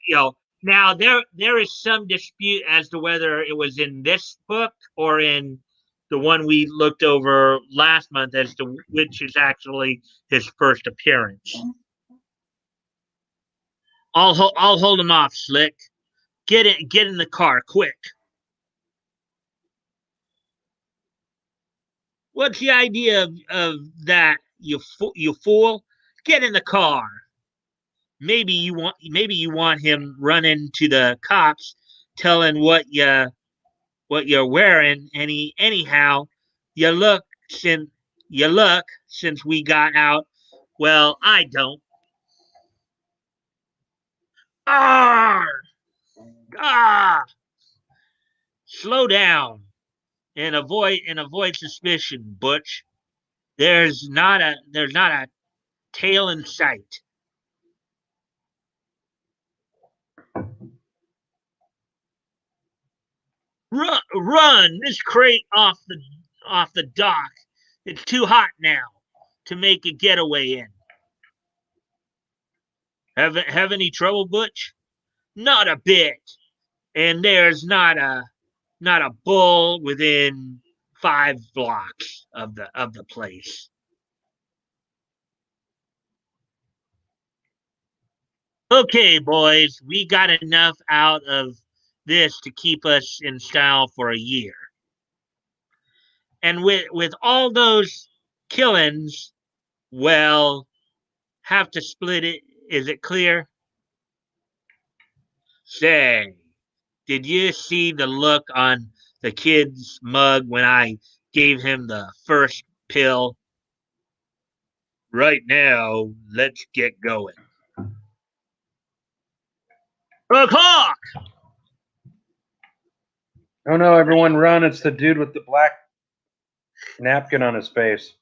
now there is some dispute as to whether it was in this book or in the one we looked over last month as to which is actually his first appearance. I'll hold him off, Slick. Get in the car, quick. What's the idea of that, you fool? Get in the car. Maybe you want him running to the cops, telling what you're wearing. Anyhow, you look since since we got out. Well, I don't. Ah, ah. Slow down and avoid suspicion, Butch. There's not a tail in sight. Run this crate off the dock. It's too hot now to make a getaway in. Have any trouble, Butch? Not a bit. And there's not a bull within 5 blocks of the place. Okay, boys, we got enough out of this to keep us in style for a year. And with all those killings, well, have to split it. Is it clear? Say, did you see the look on the kid's mug when I gave him the first pill? Right now, let's get going. O'clock! Oh no, everyone run. It's the dude with the black napkin on his face.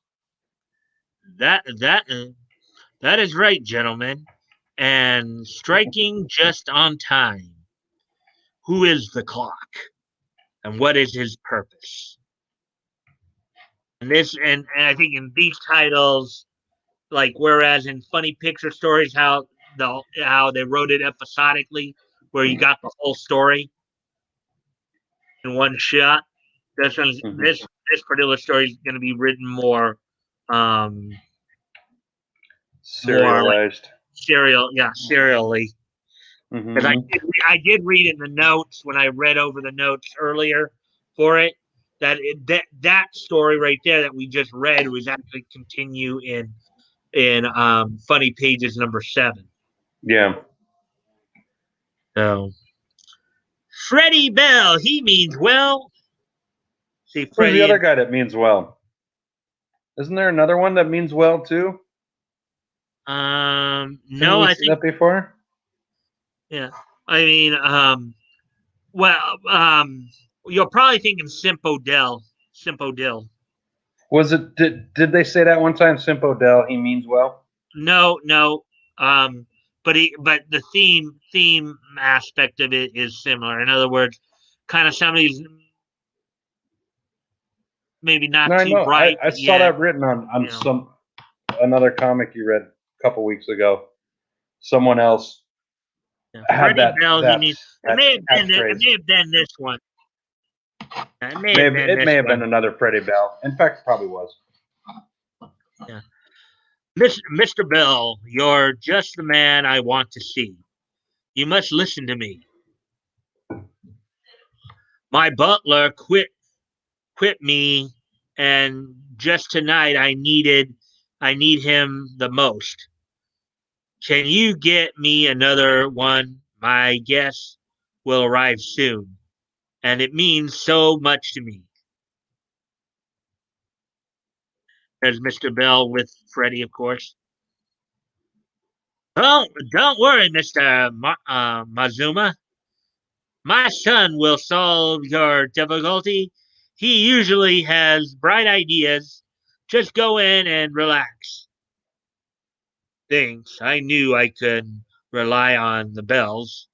That is right, gentlemen. And striking just on time. Who is the clock? And what is his purpose? And I think in these titles, like whereas in funny picture stories, how they wrote it episodically, where you got the whole story in one shot. This one's Mhm. this particular story is going to be written um, more like Serialized. serially. Because Mm-hmm. I did read in the notes when I read over the notes earlier for it that story right there that we just read was actually continue in Funny Pages number 7. Yeah. So Freddie Bell, he means well. See Who's the Freddie other and guy that means well? Isn't there another one that means well too? Didn't no, we I see think that before? yeah. I mean well you're probably thinking Simpo Dell. Simpo Dill. Was it? Did they say that one time? Simpo Del. He means well. No. Um, but the theme aspect of it is similar. In other words, kind of somebody's maybe No, not I too know. bright, I but saw yet that written on you know. some another comic you read a couple weeks ago. Someone else Yeah. had Freddie that Bell, he that means that it catchphrase. may have been this one. It may have been It this may have been one. another Freddie Bell. In fact, probably was. Yeah. Mr. Bell, you're just the man I want to see. You must listen to me. My butler quit me, and just tonight I need him the most. Can you get me another one? My guest will arrive soon, and it means so much to me. There's Mr. Bell with Freddie, of course. Don't worry, Mr. Mazuma. My son will solve your difficulty. He usually has bright ideas. Just go in and relax. Thanks. I knew I could rely on the bells.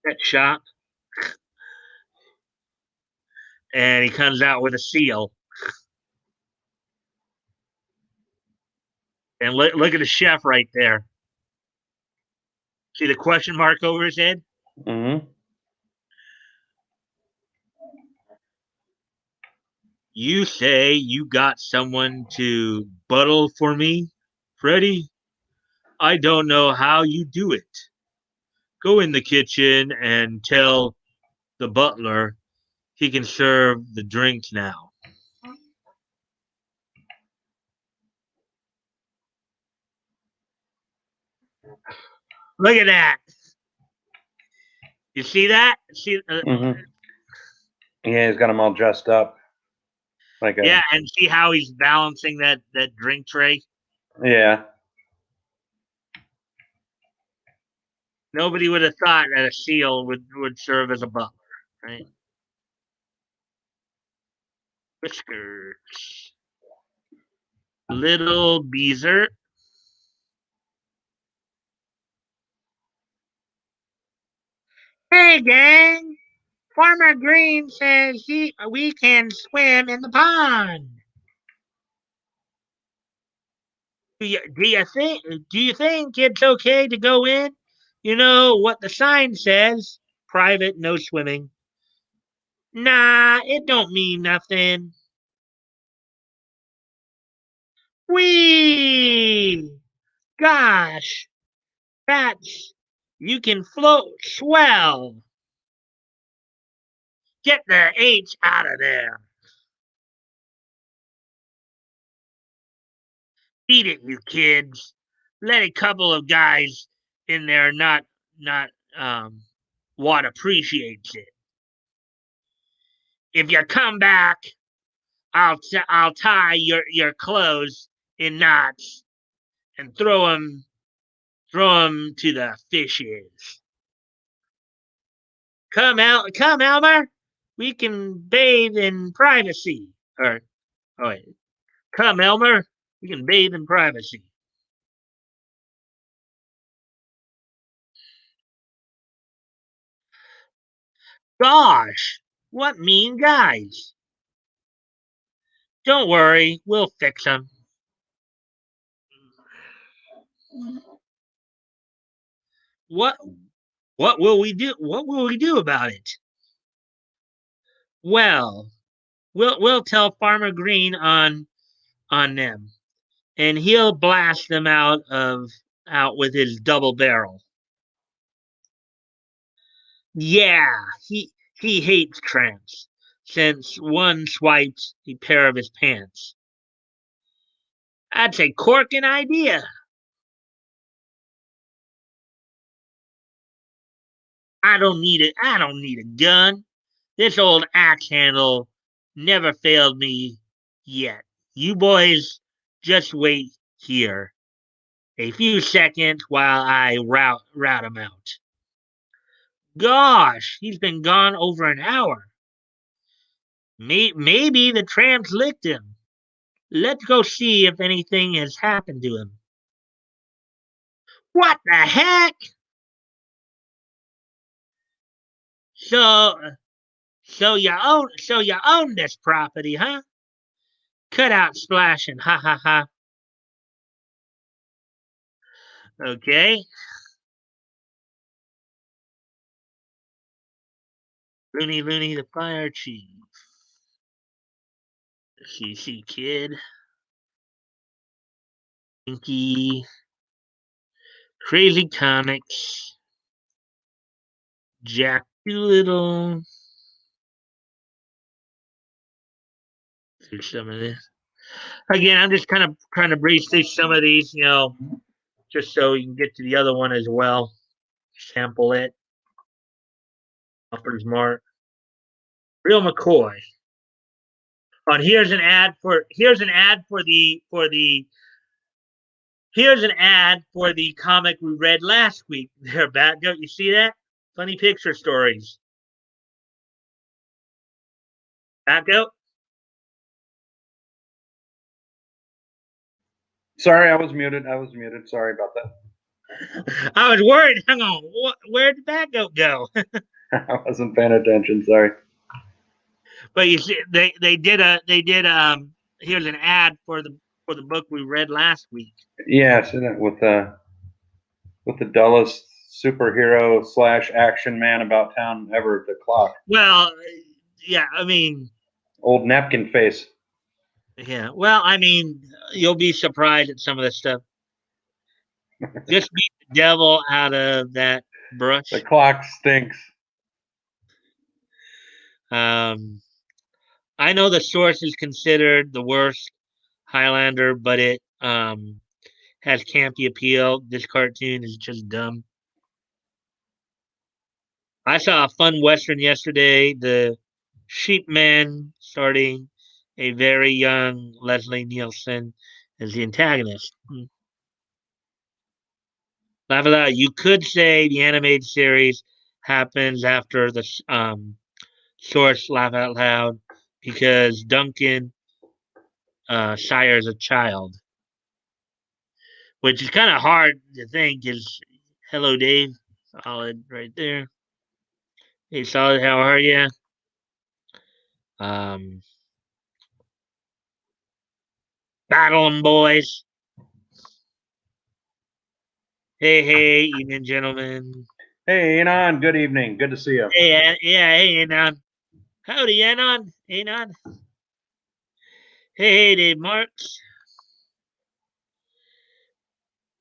Pet shop. And he comes out with a seal. And look at the chef right there. See the question mark over his head? Mm-hmm. You say you got someone to buttle for me, Freddy? I don't know how you do it. Go in the kitchen and tell the butler he can serve the drinks now. Look at that. You see that? See, Mm-hmm. Yeah, he's got him all dressed up. Like yeah, and see how he's balancing that drink tray? Yeah. Nobody would have thought that a seal would serve as a butler, right? Whiskers. Little Beezer. Hey, gang. Farmer Green says we can swim in the pond. Do you think it's okay to go in? You know what the sign says: private, no swimming. Nah, it don't mean nothing. Whee! Gosh, that's you can float swell. Get the H out of there. Beat it, you kids. Let a couple of guys in there not what appreciates it. If you come back, I'll tie your clothes in knots and throw them to the fishes. Come Elmer. We can bathe in privacy. Or oh wait, come Elmer. We can bathe in privacy. Gosh, what mean guys! Don't worry, we'll fix them. What what will we do? What will we do about it? Well, we'll tell Farmer Green on them, and he'll blast them out with his double barrel. Yeah, he hates tramps since one swiped a pair of his pants. That's a corking idea. I don't need a gun. This old axe handle never failed me yet. You boys just wait here a few seconds while I rout him out. Gosh, he's been gone over an hour. Maybe the tramps licked him. Let's go see if anything has happened to him. What the heck? So so you own this property, huh? Cut out splashing, ha ha ha. Okay. Looney Looney the fire chief. CC Kid. Pinky. Crazy Comics. Jack Doolittle. Through some of this. Again, I'm just kind of trying to breeze through some of these, just so you can get to the other one as well. Sample it. Offers Mart. Real McCoy. On here's an ad for the Here's an ad for the comic we read last week. There, Batgoat. You see that? Funny picture stories. Batgoat. Sorry, I was muted. I was muted. Sorry about I was worried. Hang on. Where did Batgoat go? that. I wasn't paying attention. Sorry. But you see, they did. Here's an ad for the book we read last week. Yeah, so that with the dullest superhero slash action man about town ever, the clock. Well, yeah. I mean, Old napkin face. yeah. Well, I mean, you'll be surprised at some of the stuff. Just beat the devil out of that The brush. clock stinks. Um, I know the source is considered the worst Highlander, but it has campy appeal. This cartoon is just dumb. I saw a fun western yesterday, The Sheepman, starting a very young Leslie Nielsen as the antagonist. Laugh it out. You could say the animated series happens after the source Laugh Out Loud because Duncan sires a child, which is kind of hard to think. Is hello, Dave, solid right there. Hey, solid, how are you? Um, battling boys. Hey, evening, gentlemen. Hey, Anon. Good evening. Good to see you. Yeah, hey, Anon. Howdy, Anon. Anon. Hey, Dave Marks.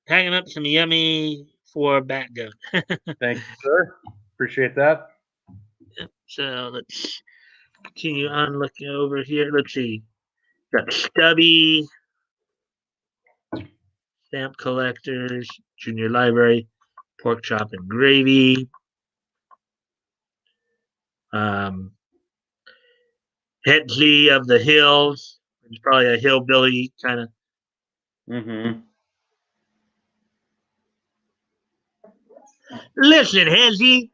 Hanging up some yummy for Batgoat. Thank you, sir. Appreciate that. So let's continue on looking over here. Let's see. Got Stubby, Stamp Collectors, Junior Library, Pork Chop and Gravy, um, Hetsley of the Hills. It's probably a hillbilly kind of. Mm-hmm. Listen, Hezzy,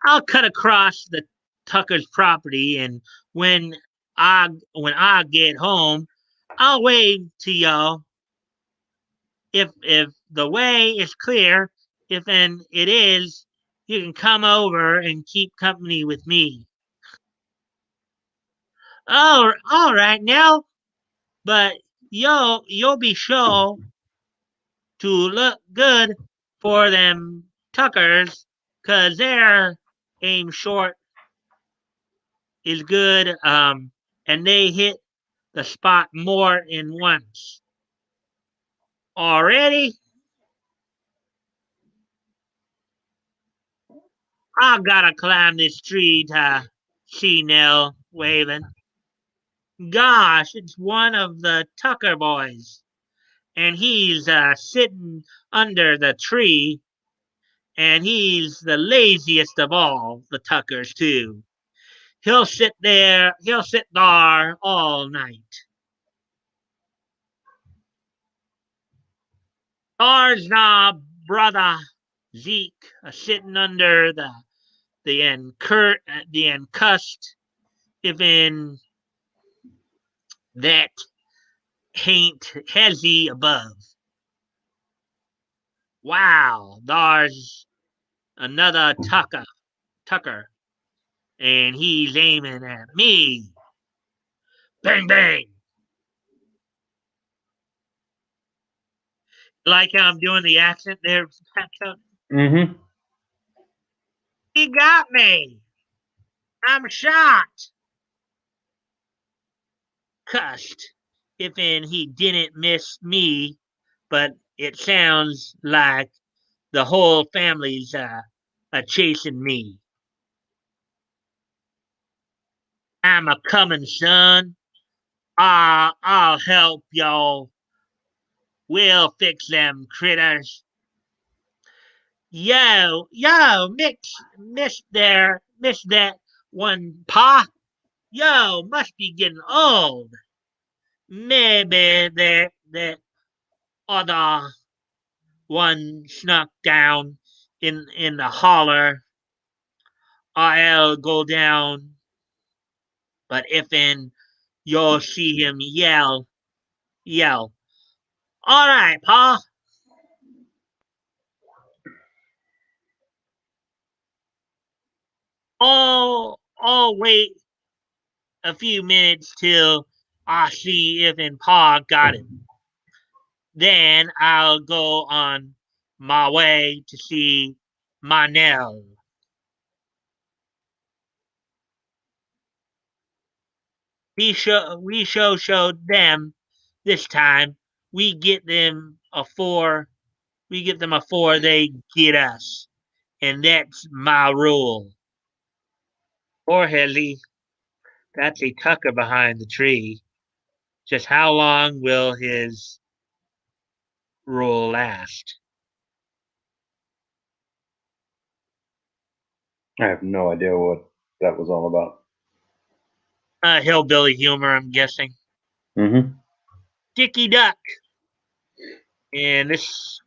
I'll cut across the Tucker's property, and when I get home, I'll wave to y'all. If the way is clear, if and it is, you can come over and keep company with me. Oh, all right now, but you'll be sure to look good for them Tuckers, 'cause their aim short is good, and they hit the spot more than once. Already, I gotta climb this tree to see Nell waving. Gosh, it's one of the Tucker boys, and he's sitting under the tree, and he's the laziest of all the Tuckers too. He'll sit there all night. There's my brother Zeke sitting under the encust, if in that hain't hezzy above. Wow, there's another Tucker, and he's aiming at me. Bang, bang. Like how I'm doing the accent there. Mm-hmm. He got me. I'm shot. Cussed. If in he didn't miss me, but it sounds like the whole family's chasing me. I'm a coming, son. I'll help y'all. We'll fix them critters. Miss that one, pa. Yo, must be getting old. Maybe that other one snuck down in the holler. I'll go down, but if in you'll see him yell. All right, Pa. I'll wait a few minutes till I see if and Pa got him. Then I'll go on my way to see my Nell. We showed them this time. We get them afore they get us, and that's my rule. Poor Hezzy, that's a tucker behind the tree. Just how long will his rule last? I have no idea what that was all about. Hillbilly humor, I'm guessing. Mm-hmm. Dicky Duck. And this,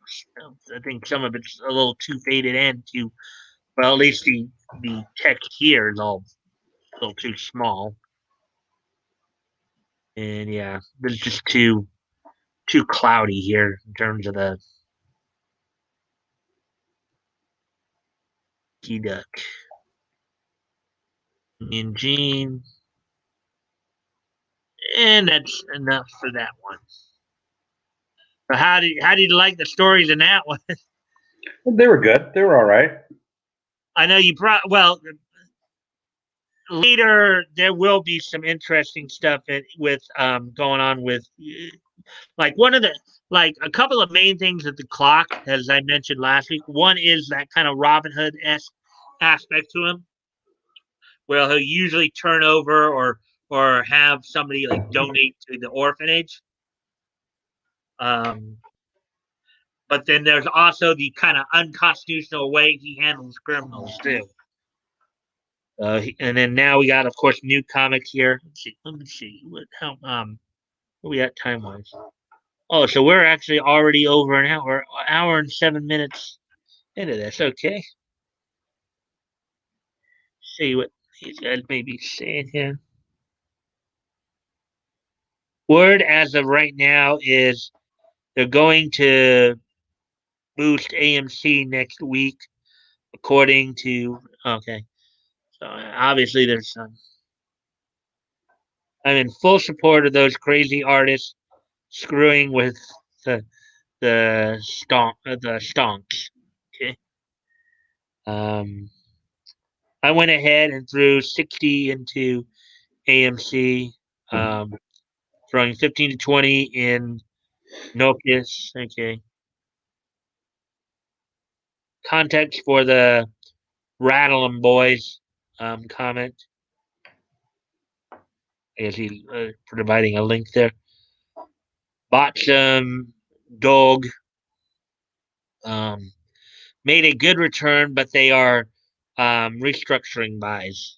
I think some of it's a little too faded and too, well, at least the text here is all a little too small. And yeah, it's just too cloudy here in terms of the key duck. And Gene. And that's enough for that one. So how did you like the stories in that one? They were good. They were all right. I know you well later there will be some interesting stuff with going on with like one of the like a couple of main things at the clock, as I mentioned last week. One is that kind of Robin Hood esque aspect to him, where he'll usually turn over or have somebody like donate to the orphanage. Um, but then there's also the kind of unconstitutional way he handles criminals too. And then now we got, of course, new comics here. Let me see what we got time wise. Oh, so we're actually already over an hour and 7 minutes into this. Okay, see what these guys may be saying here. Word as of right now is they're going to boost AMC next week, according to. Okay, so obviously there's some. I'm in full support of those crazy artists screwing with the the stonks. Okay. Um, I went ahead and threw 60 into AMC, throwing 15 to 20 in Nokius. Okay. Context for the Rattle 'em Boys comment. I guess he's providing a link there. Bought some Dog. Um, made a good return, but they are restructuring buys.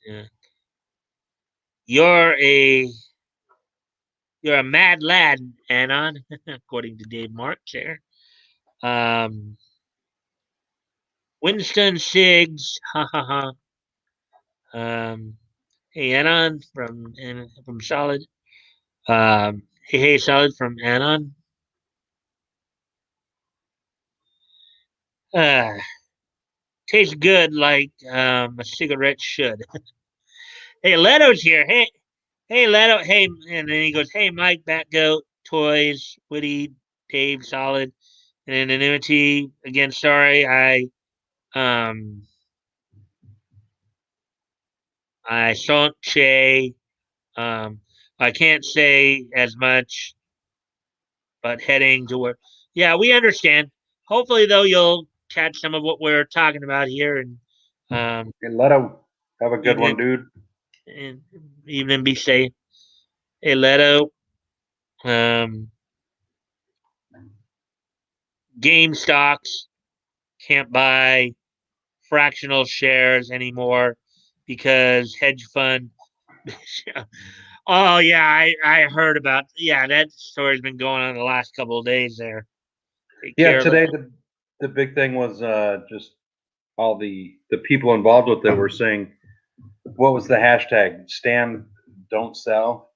Yeah. You're a you're a mad lad, Anon, according to Dave Marks there. Um, Winston Siggs, ha ha ha. Hey Anon from Solid. Hey Solid from Anon. Uh, tastes good like a cigarette should. Hey Leto's here. Hey Leto. Hey, and then he goes, hey Mike, Batgoat, Toys, Woody, Dave, Solid, and anonymity. Again, sorry, um I don't say I can't say as much, but heading to where yeah, we understand. Hopefully though you'll catch some of what we're talking about here and Hey, let him have a good one, even dude. and even be safe. Hey Leto, um game stocks can't buy fractional shares anymore because hedge fund Oh yeah, I heard about that story's been going on the last couple of days there. Take Yeah, care of today the big thing was just all the people involved with it were saying, what was the hashtag? Stand, don't sell,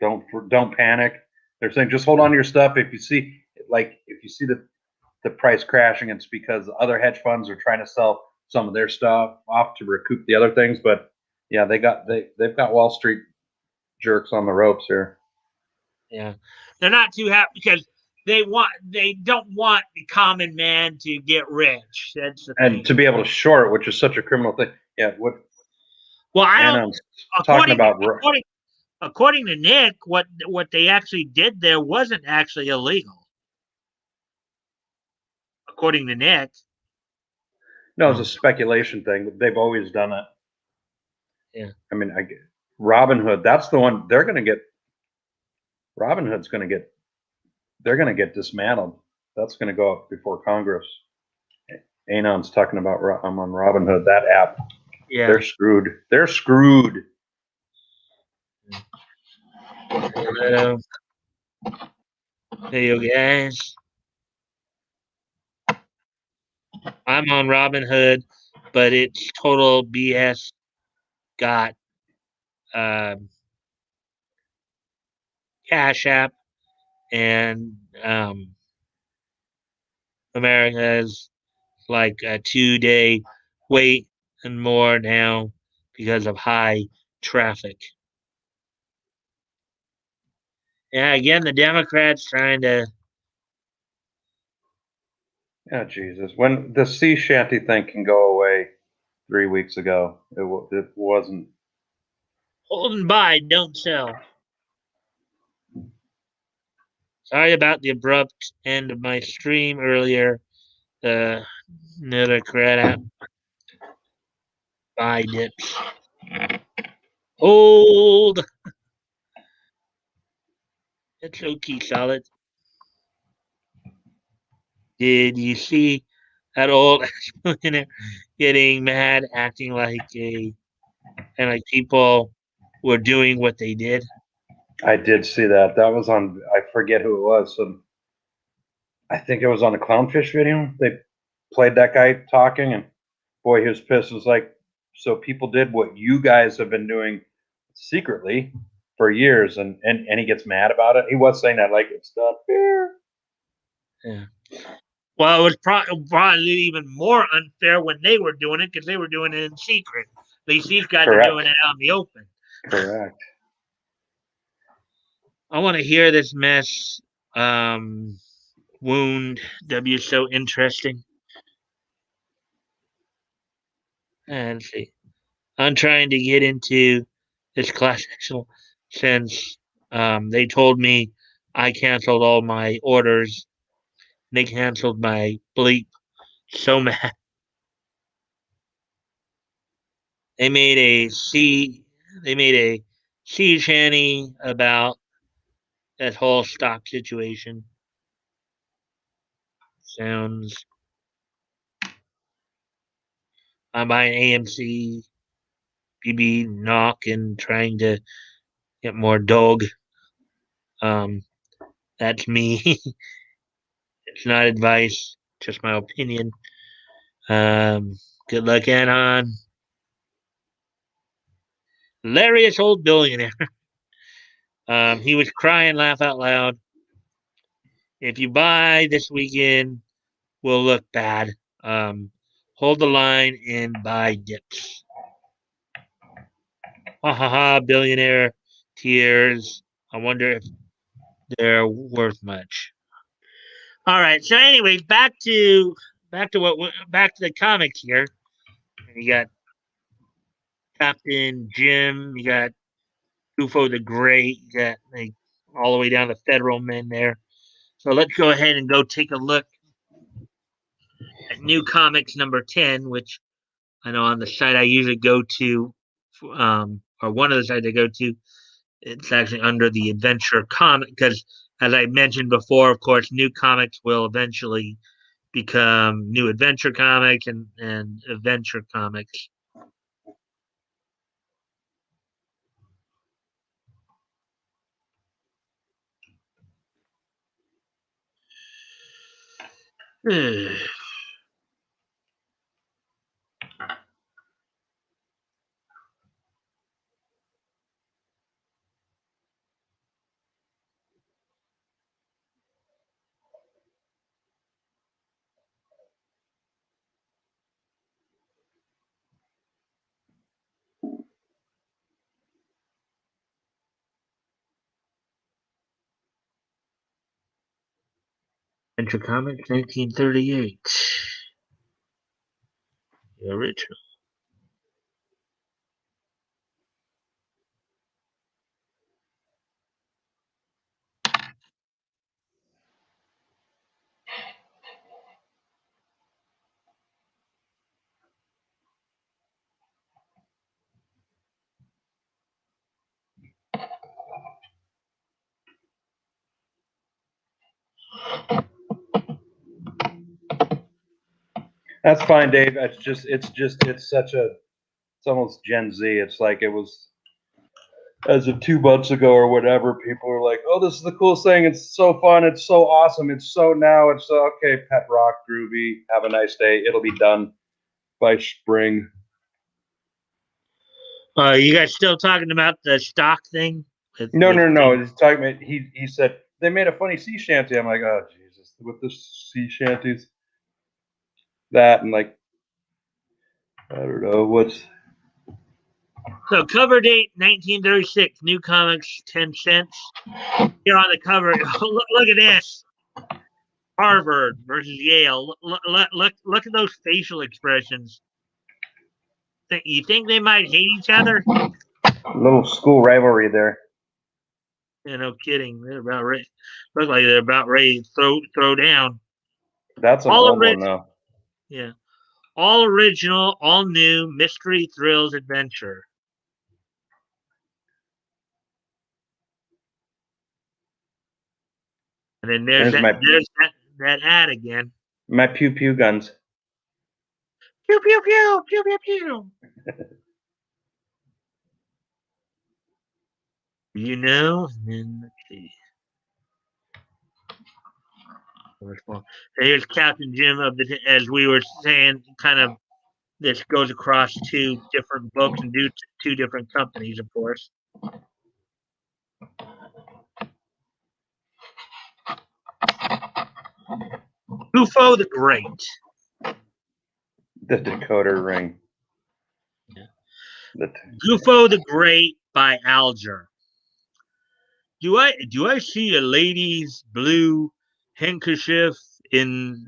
don't panic. They're saying just hold on to your stuff. If you see the price crashing, it's because other hedge funds are trying to sell some of their stuff off to recoup the other things. But yeah, they've got Wall Street jerks on the ropes here. Yeah, they're not too happy because they don't want the common man to get rich. That's the And thing. to be able to short, which is such a criminal thing. Yeah, what Well, I don't. Anon's talking According about. according according to Nick, what they actually did there wasn't actually illegal. According to Nick. No, it's a speculation thing. They've always done it. Yeah. I mean, Robin Hood. That's the one they're going to get. Robin Hood's going to get. They're going to get dismantled. That's going to go up before Congress. Anon's talking about. I'm on Robin Hood. That app. Yeah. They're screwed. They're screwed. Hello. Hey, you guys. I'm on Robinhood, but it's total BS. Got Cash App and America's like a 2-day wait and more now because of high traffic. Yeah, again, the Democrats trying to Oh Jesus! When the sea shanty thing can go away 3 weeks ago, it wasn't. hold and buy, don't sell. Sorry about the abrupt end of my stream earlier. Another credit buy dips. Hold. It's okay, solid. Did you see that old millionaire getting mad, acting like like people were doing what they did? I did see that. That was on. I forget who it was. I think it was on a clownfish video. They played that guy talking, and boy, he was pissed. It was like, so people did what you guys have been doing secretly for years, and he gets mad about it. He was saying that like it's not fair. Yeah. Well, it was probably even more unfair when they were doing it because they were doing it in secret. At least these guys are Correct. doing it out in the open. Correct. I want to hear this mess. Wound W so interesting. And let's see. I'm trying to get into this class action since they told me I canceled all my orders. They canceled my bleep. So mad. They made a sea shanty about that whole stock situation. Sounds I'm buying AMC, BB knock and trying to get more dog. Um, that's me. It's not advice, just my opinion. Good luck, Anon. Hilarious old billionaire. He was crying, laugh out loud. If you buy this weekend, will look bad. Um, hold the line and buy dips. Ha ha ha! Billionaire tears. I wonder if they're worth much. All right. So, anyways, back to the comics here. You got Captain Jim. You got UFO the Great. You got like all the way down to Federal Men there. So let's go ahead and go take a look at New Comics number 10, which I know on the site I usually go to, or one of the sites I go to, it's actually under the Adventure Comic, because as I mentioned before, of course, New Comics will eventually become New Adventure Comics and Adventure Comics. Adventure Comics, 1938. The original. That's fine, Dave. It's almost Gen Z. It's like it was as of 2 months ago or whatever. People are like, "Oh, this is the coolest thing. It's so fun. It's so awesome. It's so now. It's so okay. Pet rock, groovy. Have a nice day. It'll be done by spring." You guys still talking about the stock thing? No. He's talking about, he said they made a funny sea shanty. I'm like, oh Jesus, with the sea shanties, that and like, I don't know what's. So cover date 1936. New comics 10 cents. Here on the cover. Look at this. Harvard versus Yale. Look at those facial expressions. You think they might hate each other? Little school rivalry there. Yeah, no kidding. They're about ready. Look like they're about ready to throw down. That's an old one now. Yeah. All original, all new, mystery, thrills, adventure. And then there's that ad again. My pew pew guns. Pew pew pew pew pew pew. You know, and then let's see. Here's Captain Jim of the, as we were saying, kind of this goes across two different books and two different companies, of course. Gufo the Great. The Decoder Ring. Yeah. Gufo the Great by Alger. Do I see a lady's blue handkerchief in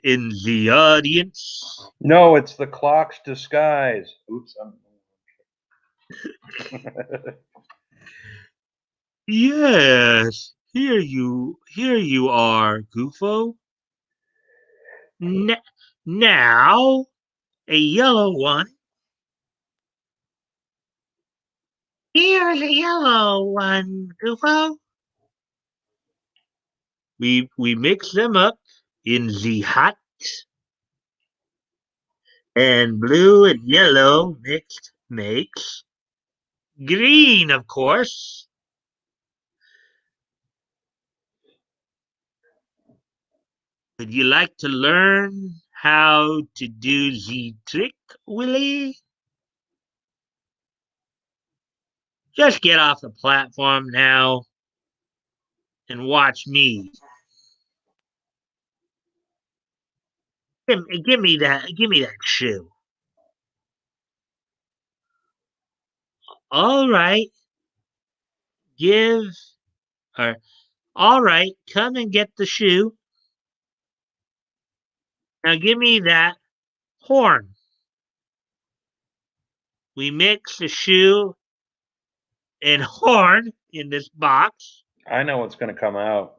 the audience? No, it's the clock's disguise. Oops. Yes, here you are, Gufo. Now, a yellow one. Here's a yellow one, Gufo. We mix them up in the hot, and blue and yellow mixed makes green, of course. Would you like to learn how to do the trick, Willie? Just get off the platform now and watch me. Give me that shoe. All right. All right, come and get the shoe. Now give me that horn. We mix the shoe and horn in this box. I know what's going to come out.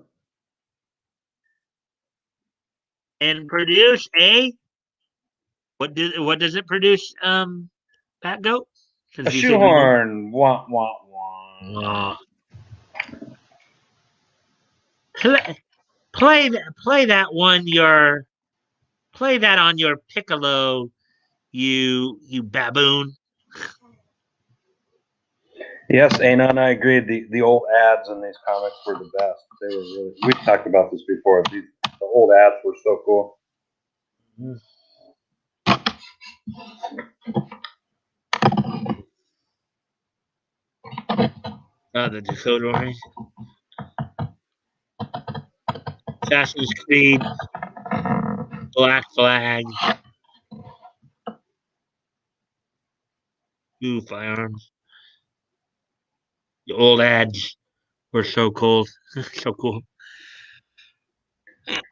And produce what does it produce, Batgoat? A shoehorn. Wah, wah, wah. Play that on your piccolo, you baboon. Yes, Anon and I agreed. The old ads in these comics were the best. They were really. We talked about this before. The old ads were so cool. The Dakota Army. Assassin's Creed, Black Flag. Ooh, firearms. The old ads were so cool. So cool.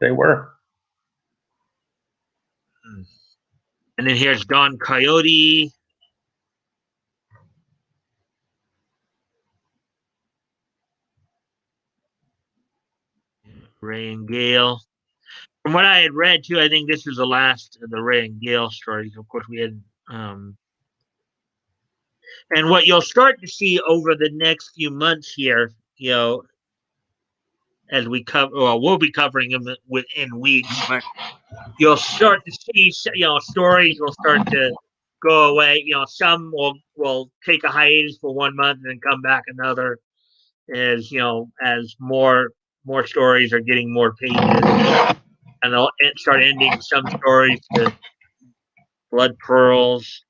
They were. And then here's Don Coyote. Ray and Gale. From what I had read too, I think this was the last of the Ray and Gale stories. Of course, we had, and what you'll start to see over the next few months here, as we cover, well, we'll be covering them within weeks, but you'll start to see, stories will start to go away. Some will take a hiatus for 1 month and then come back another, as more stories are getting more pages, and they'll start ending some stories to Blood Pearls.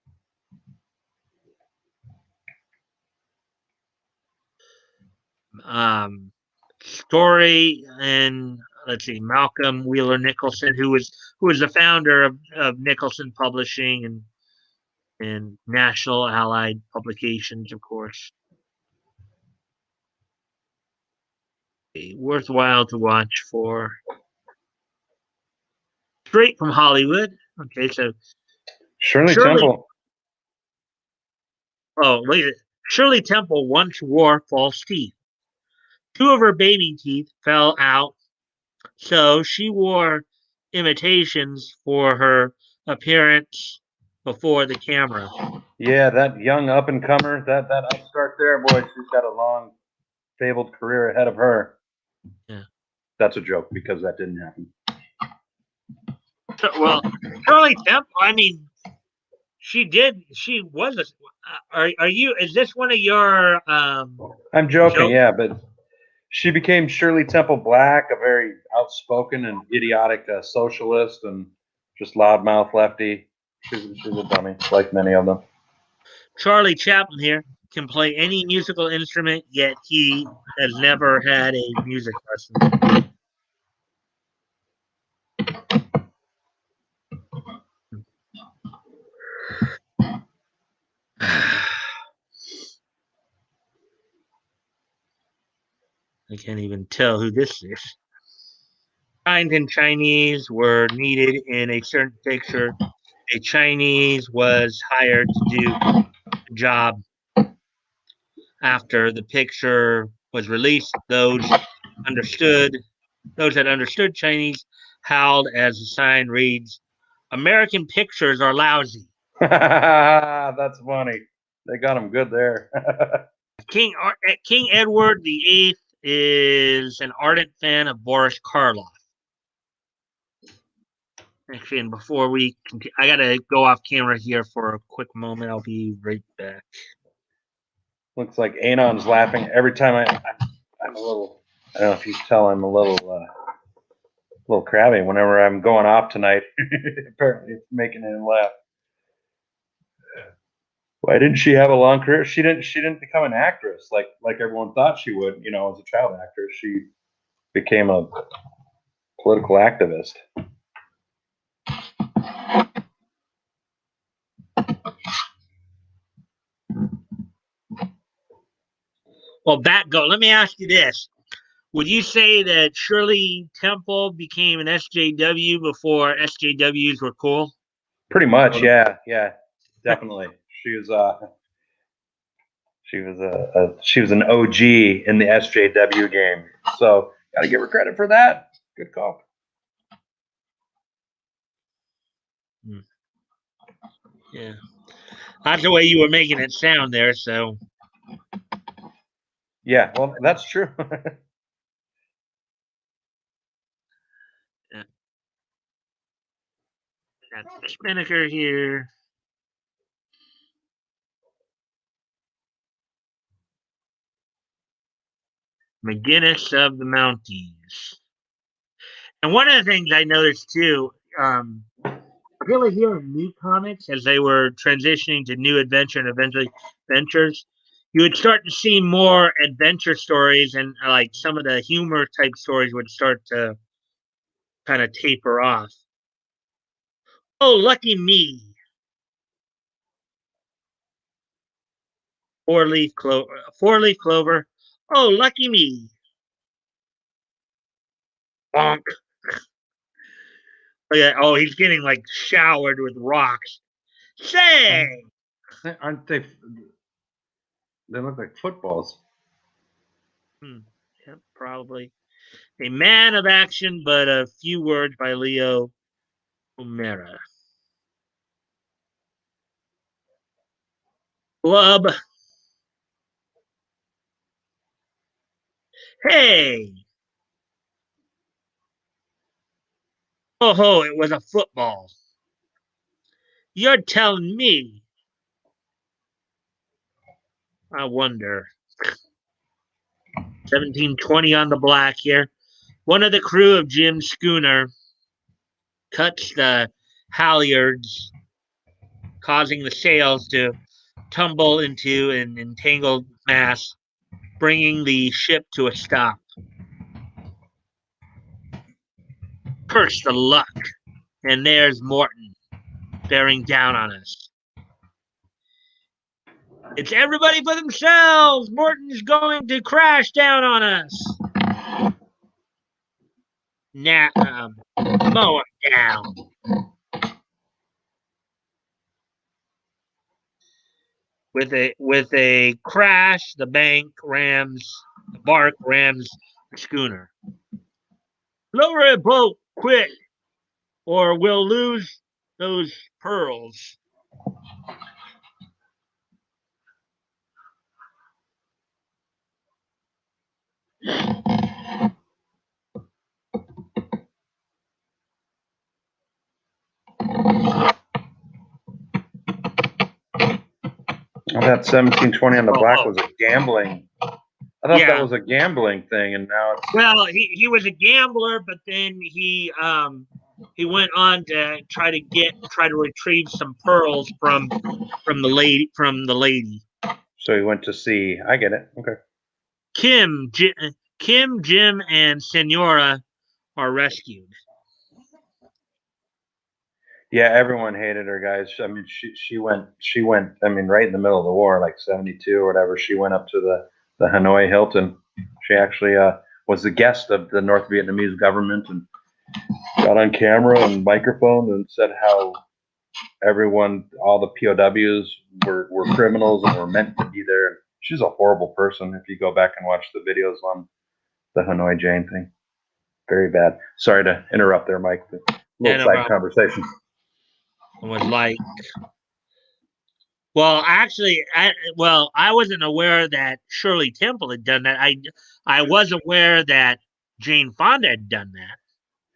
Story, and let's see, Malcolm Wheeler Nicholson, who was the founder of Nicholson Publishing and National Allied Publications, of course. Worthwhile to watch for. Straight from Hollywood. Okay, so Shirley Temple. Oh, wait. Shirley Temple once wore false teeth. 2 of her baby teeth fell out, so she wore imitations for her appearance before the camera. Yeah, that young up and comer, that upstart there, boy, she's got a long, fabled career ahead of her. Yeah. That's a joke because that didn't happen. Well, Shirley Temple, I mean, she did. She was a. Are you? Is this one of your? I'm joking, yeah, but she became Shirley Temple Black, a very outspoken and idiotic socialist and just loudmouth lefty. She's a dummy, like many of them. Charlie Chaplin here can play any musical instrument, yet he has never had a music lesson. I can't even tell who this is. Signs in Chinese were needed in a certain picture. A Chinese was hired to do a job. After the picture was released, those that understood Chinese howled as the sign reads, "American pictures are lousy." That's funny. They got him good there. King Edward VIII is an ardent fan of Boris Karloff. Actually, and before we continue, I gotta go off camera here for a quick moment. I'll be right back. Looks like Anon's laughing every time I'm a little. I don't know if you can tell I'm a little crabby whenever I'm going off tonight. Apparently, it's making him laugh. Why didn't she have a long career? She didn't become an actress like everyone thought she would. As a child actress, she became a political activist. Well, Batgoat, let me ask you this. Would you say that Shirley Temple became an SJW before SJWs were cool? Pretty much, yeah, definitely. She was she was an OG in the SJW game. So got to give her credit for that. Good call. Yeah, that's the way you were making it sound there. So yeah, well, that's true. yeah. Got Spinnaker here. McGinnis of the Mounties. And one of the things I noticed too, really here in New Comics, as they were transitioning to New Adventure and eventually Ventures, you would start to see more adventure stories, and like some of the humor type stories would start to kind of taper off. Oh, lucky me! Four leaf clover. Oh, lucky me! Bonk. Oh, yeah. Oh, he's getting like showered with rocks. Say, Aren't they? They look like footballs. yeah, probably a man of action, but a few words by Leo O'Mara. Club. Hey. Oh ho! It was a football. You're telling me. I wonder. 1720 on the black here. One of the crew of Jim's schooner cuts the halyards, causing the sails to tumble into an entangled mass, bringing the ship to a stop. Curse the luck. And there's Morton bearing down on us. It's everybody for themselves. Morton's going to crash down on us. Now, mow him down. With a crash, the bark rams the schooner. Lower a boat, quick, or we'll lose those pearls. That 1720 on the black was a gambling. I thought that was a gambling thing, and now it's. Well, he was a gambler, but then he went on to try to retrieve some pearls from the lady. So he went to see. I get it. Okay. Kim, Jim, and Senora are rescued. Yeah, everyone hated her, guys. I mean, she went. I mean, right in the middle of the war, like 72 or whatever. She went up to the Hanoi Hilton. She actually was the guest of the North Vietnamese government and got on camera and microphone and said how everyone, all the POWs were criminals and were meant to be there. She's a horrible person. If you go back and watch the videos on the Hanoi Jane thing, very bad. Sorry to interrupt there, Mike. Little side conversation. It was like, well, actually, I wasn't aware that Shirley Temple had done that. I was aware that Jane Fonda had done that.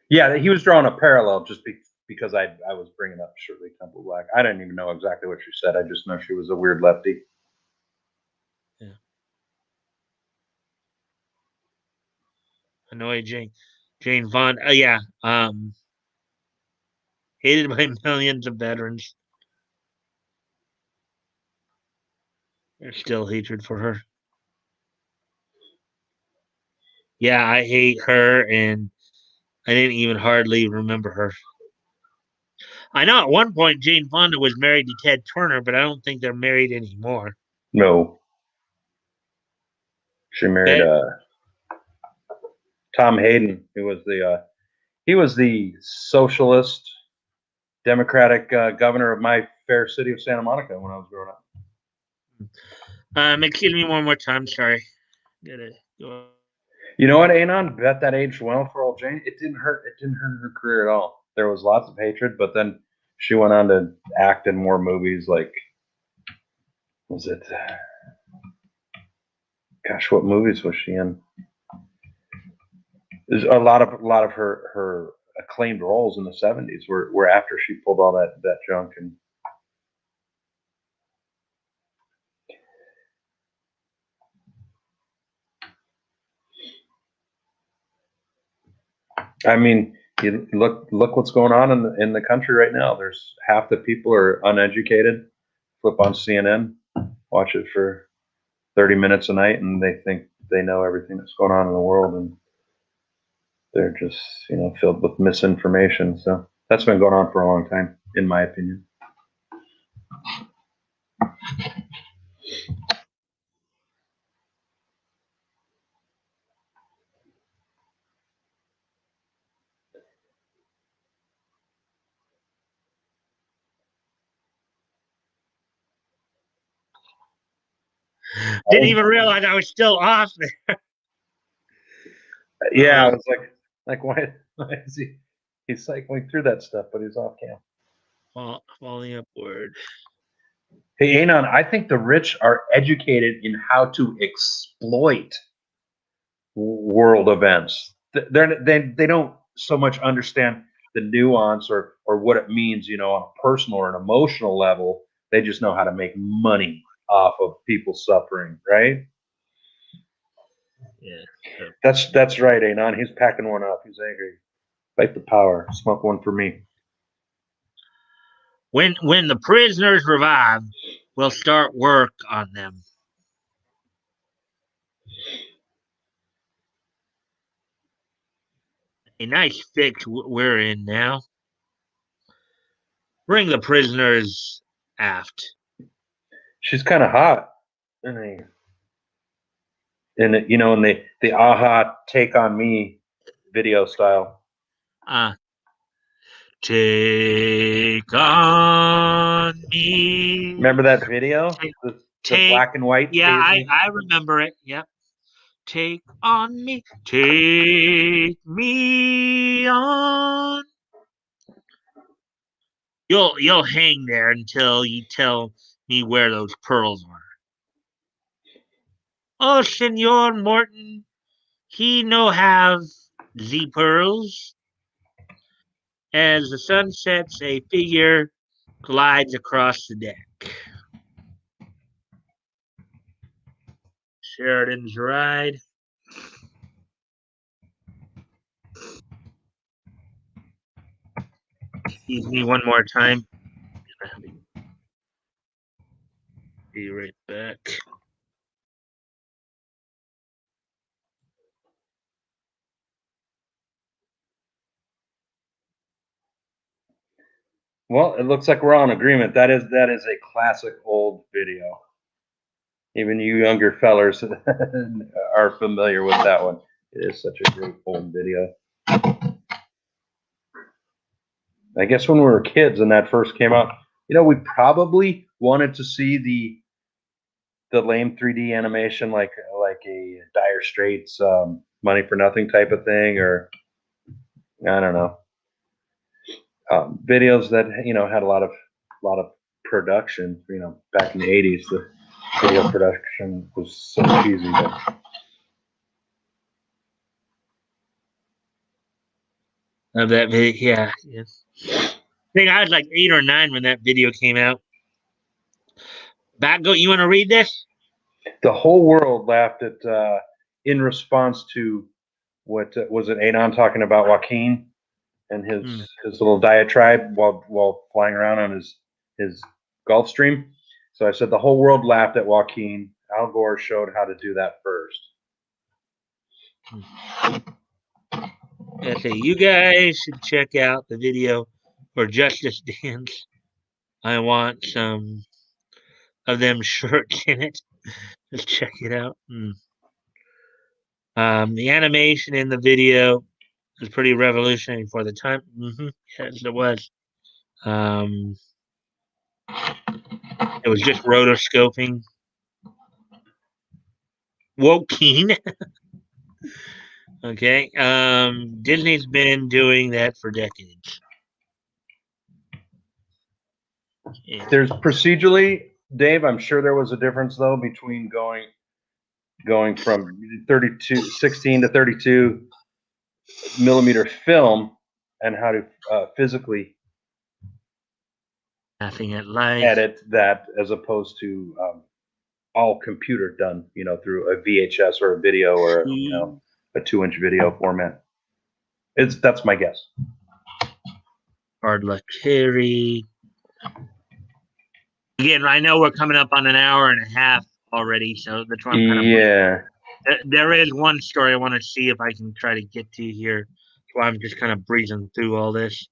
Yeah, he was drawing a parallel just because I was bringing up Shirley Temple Black. I didn't even know exactly what she said. I just know she was a weird lefty. Yeah. Hanoi Jane Fonda. Yeah. Hated by millions of veterans. There's still hatred for her. Yeah, I hate her, and I didn't even hardly remember her. I know at one point Jane Fonda was married to Ted Turner, but I don't think they're married anymore. No. She married Tom Hayden, who was he was the socialist Democratic governor of my fair city of Santa Monica when I was growing up. Excuse me one more time. Sorry. Gotta go. You know what, Anon? Bet that aged well for old Jane. It didn't hurt. It didn't hurt her career at all. There was lots of hatred, but then she went on to act in more movies. Like, was it? Gosh, what movies was she in? There's a lot of her acclaimed roles in the 70s were after she pulled all that junk. And I mean, You look what's going on in the country right now. There's half the people are uneducated. Flip on CNN, watch it for 30 minutes a night, and they think they know everything that's going on in the world, and they're just filled with misinformation. So that's been going on for a long time, in my opinion. Didn't even realize I was still off there. Yeah, I was like, why is he? He's cycling through that stuff, but he's off cam. Falling upward. Hey, Anon, I think the rich are educated in how to exploit world events. They don't so much understand the nuance or what it means, on a personal or an emotional level. They just know how to make money off of people suffering, right? Yeah. That's right, Anon. He's packing one up. He's angry. Fight the power. Smoke one for me. When the prisoners revive, we'll start work on them. A nice fix we're in now. Bring the prisoners aft. She's kind of hot, and in the aha take on me video style. Take on me. Remember that video? The black and white. Yeah, I remember it. Yep. Take on me. Take me on. You'll hang there until you tell me where those pearls are. Oh, Senor Morton, he no have the pearls. As the sun sets, a figure glides across the deck. Sheridan's ride. Excuse me one more time. Be right back. Well, it looks like we're all in agreement. That is a classic old video. Even you younger fellers are familiar with that one. It is such a great old video. I guess when we were kids and that first came out, we probably wanted to see the lame 3D animation, like a Dire Straits, Money for Nothing type of thing, or I don't know, videos that had a lot of production. Back in the '80s, the video production was so cheesy. Of that video, yeah. I think I was like 8 or 9 when that video came out. Batgoat, you want to read this? The whole world laughed at in response to what was it? Anon talking about Joaquin and his little diatribe while flying around on his Gulfstream. So I said the whole world laughed at Joaquin. Al Gore showed how to do that first. Okay, you guys should check out the video for Justice Dance. I want some of them shirts in it. Just check it out. The animation in the video was pretty revolutionary for the time. Yes, it was. It was just rotoscoping. Woking. Okay. Disney's been doing that for decades. Yeah. There's procedurally, Dave, I'm sure there was a difference though between going from 16 to 32 millimeter film and how to physically edit that, as opposed to all computer done, through a VHS or a video or a 2-inch video format. That's my guess. Hard luck Harry. Again, I know we're coming up on an hour and a half already, so that's why I'm kind of. Yeah. There is one story I want to see if I can try to get to here. So I'm just kind of breezing through all this.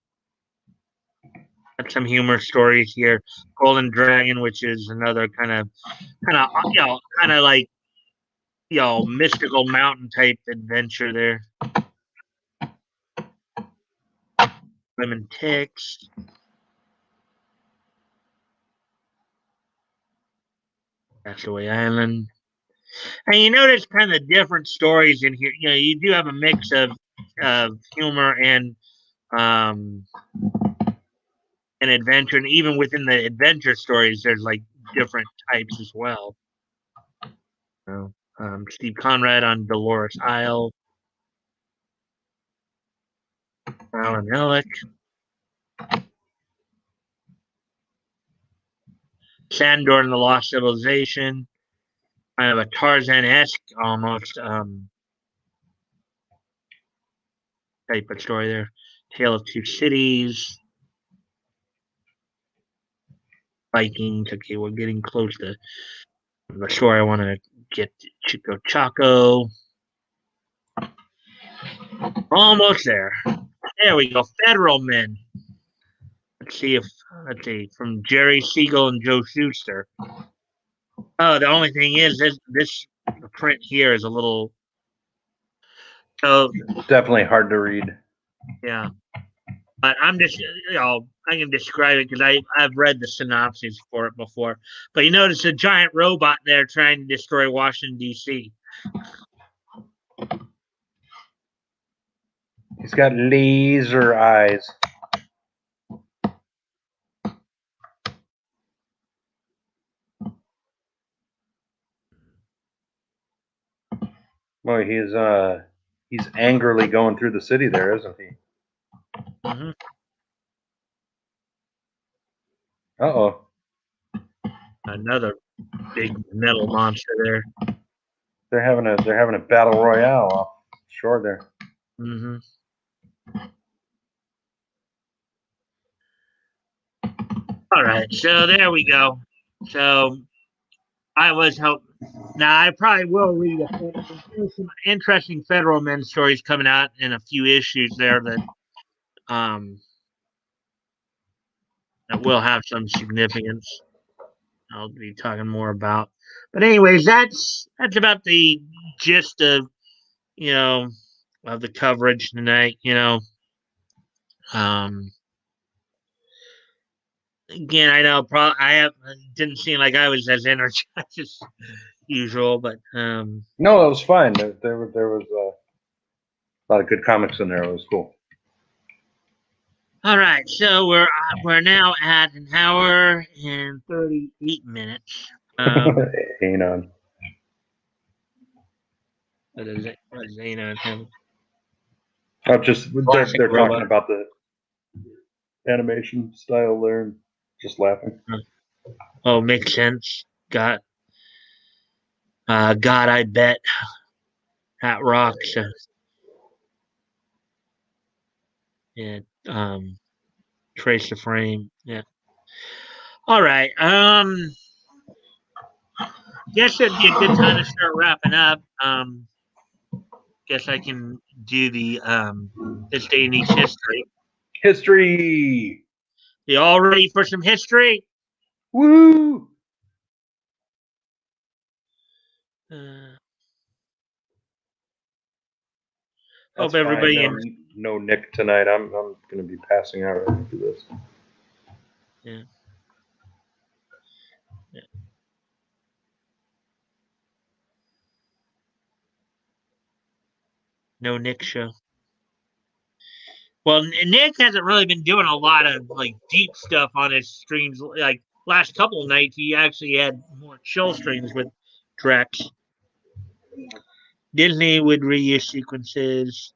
Got some humor stories here. Golden Dragon, which is another kind of like mystical mountain type adventure there. Lemon Ticks. Castaway Island. And you notice kind of different stories in here. You do have a mix of humor and adventure, and even within the adventure stories, there's like different types as well. So, Steve Conrad on Dolores Isle. Alan Ellick. Sandor and the Lost Civilization. Kind of a Tarzan-esque almost type of story there. Tale of Two Cities. Vikings. Okay, we're getting close to the story I want to get to. Chico Chaco. Almost there. There we go. Federal Men. Let's see, from Jerry Siegel and Joe Shuster. Oh, the only thing is this print here is a little. So definitely hard to read. Yeah, but I'm just I can describe it because I've read the synopsis for it before. But you notice a giant robot there trying to destroy Washington D.C. He's got laser eyes. Well, he's angrily going through the city there, isn't he? Mm-hmm. Uh-oh. Another big metal monster there. They're having a battle royale off shore there. Mm-hmm. All right, so there we go. So I was hoping. Now I probably will read some interesting Federal Men stories coming out in a few issues there that will have some significance. I'll be talking more about. But anyways, that's about the gist of of the coverage tonight. Again, I know didn't seem like I was as energized as usual, but no, it was fine. There was a lot of good comics in there. It was cool. All right, so we're now at an hour and 38 minutes. Hang on. What is it? What is Anon having? Oh, they're talking about the animation style there and just laughing. Oh, makes sense. God, I bet that rocks. Yeah. Trace the frame. Yeah. All right. Guess it'd be a good time to start wrapping up. Guess I can do the this day in each history. History. You all ready for some history? Woo! Hope everybody. No Nick tonight. I'm going to be passing out right after this. Yeah. Yeah. No Nick show. Well, Nick hasn't really been doing a lot of like deep stuff on his streams. Like last couple of nights, he actually had more chill streams with Drex. Disney would reuse sequences.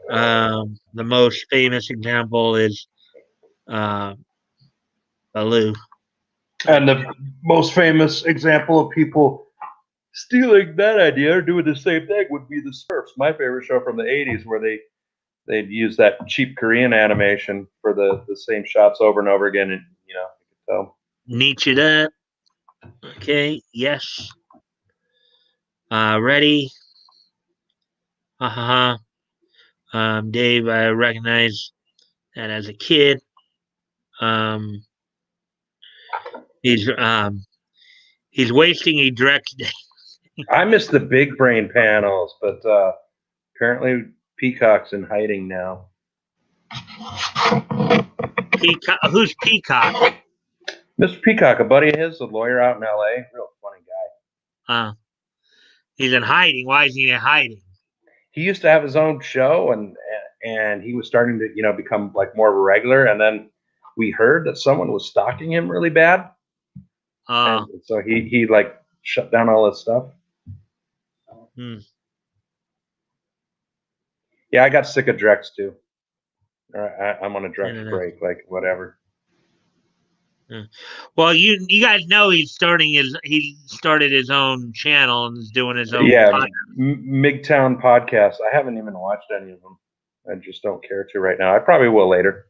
The most famous example is Baloo. And the most famous example of people stealing that idea or doing the same thing would be the Smurfs. My favorite show from the 80s where they they'd use that cheap Korean animation for the same shots over and over again, and you could tell. Neat it up. Okay, yes. Ready? Ha ha ha. Dave, I recognize that as a kid. He's wasting a direct. I miss the big brain panels, but apparently Peacock's in hiding now. Peacock. Who's Peacock? Mr. Peacock, a buddy of his, a lawyer out in L.A., real funny guy. He's in hiding. Why is he in hiding? He used to have his own show, and he was starting to become like more of a regular. And then we heard that someone was stalking him really bad, and so he like shut down all his stuff. Yeah, I got sick of Drex too. I'm on a Drex break, like whatever. Well, you guys know he started his own channel and is doing his own Mikestand podcast. I haven't even watched any of them. I just don't care to right now. I probably will later.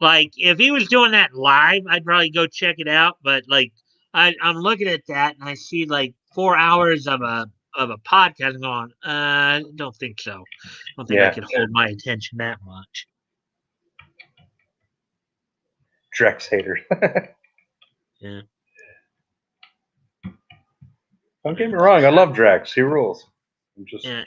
Like if he was doing that live, I'd probably go check it out. But like I'm looking at that and I see like 4 hours of a podcast going. I don't think so. I don't think I can hold my attention that much. Drex hater. Yeah. Don't get me wrong. I love Drex. He rules. Yeah.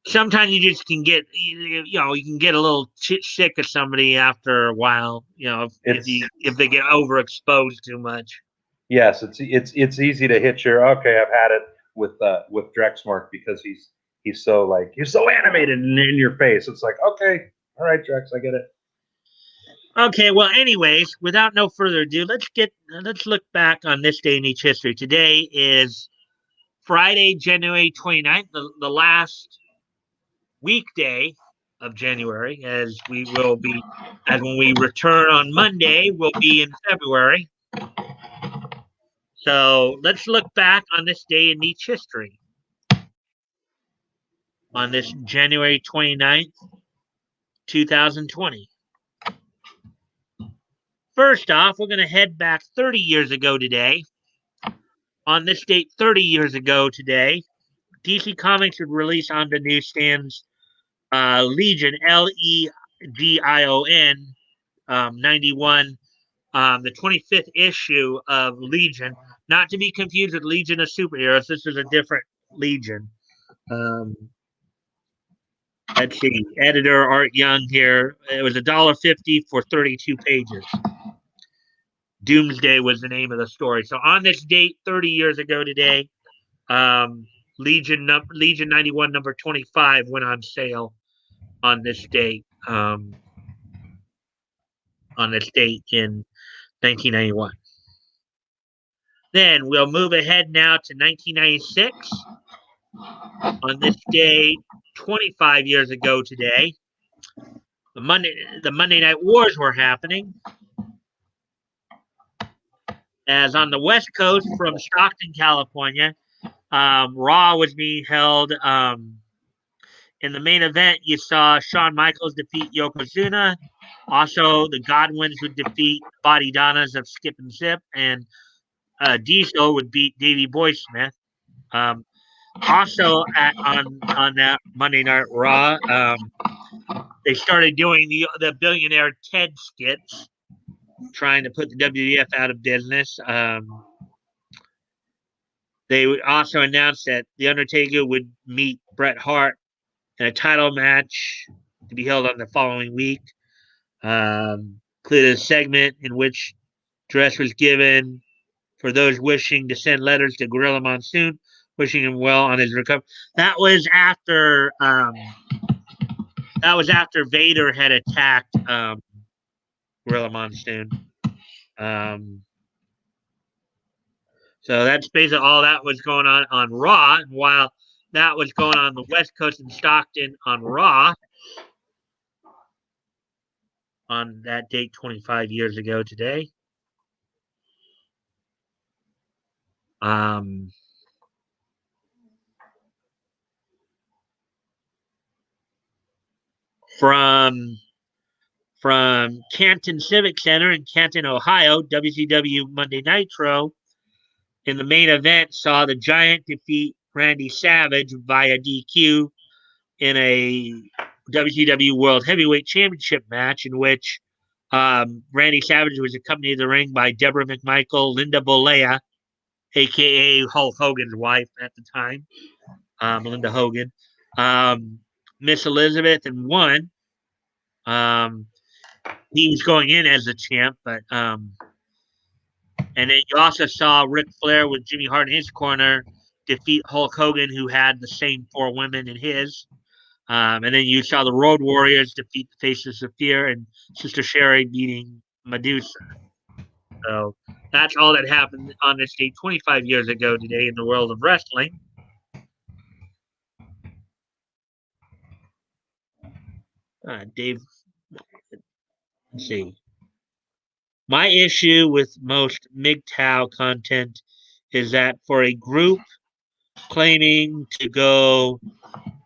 Sometimes you just can get you can get a little sick of somebody after a while. If they get overexposed too much. Yes, it's easy to hit your okay. I've had it with Drexmark because he's so animated and in your face. It's like okay, all right, Drex, I get it. Okay, well, anyways, without no further ado, let's look back on this day in each history. Today is Friday, January 29th, the last weekday of January, as when we return on Monday, we'll be in February. So let's look back on this day in each history. On this January 29th, 2020. First off, we're going to head back 30 years ago today. On this date, 30 years ago today, DC Comics would release on the newsstands Legion, Legion, 91, the 25th issue of Legion, not to be confused with Legion of Superheroes. This is a different Legion. Let's see, editor Art Young here. It was $1.50 for 32 pages. Doomsday was the name of the story. So on this date, 30 years ago today, Legion 91 number 25 went on sale on this date. On this date in 1991. Then we'll move ahead now to 1996. On this day, 25 years ago today, the Monday Night Wars were happening. As on the West Coast from Stockton, California, Raw was being held. In the main event, you saw Shawn Michaels defeat Yokozuna. Also, the Godwins would defeat Body Donnas of Skip and Zip, and Diesel would beat Davey Boy Smith. Also, on that Monday Night Raw, they started doing the billionaire Ted skits, trying to put the WWF out of business. They would also announce that The Undertaker would meet Bret Hart in a title match to be held on the following week. Included a segment in which dress was given for those wishing to send letters to Gorilla Monsoon, wishing him well on his recovery. That was after Vader had attacked Gorilla Monsoon. So that's basically all that was going on Raw. And while that was going on the West Coast in Stockton on Raw, on that date 25 years ago today, from Canton Civic Center in Canton, Ohio. WCW Monday Nitro in the main event saw the Giant defeat Randy Savage via DQ in a WCW World Heavyweight Championship match in which Randy Savage was accompanied to the ring by Deborah McMichael, Linda Bolea, aka Hulk Hogan's wife at the time, Linda Hogan, Miss Elizabeth, and won. He was going in as a champ, but and then you also saw Ric Flair with Jimmy Hart in his corner defeat Hulk Hogan, who had the same four women in his. And then you saw the Road Warriors defeat the Faces of Fear and Sister Sherry beating Medusa. So that's all that happened on this date 25 years ago today in the world of wrestling. Dave, let's see. My issue with most MGTOW content is that for a group claiming to go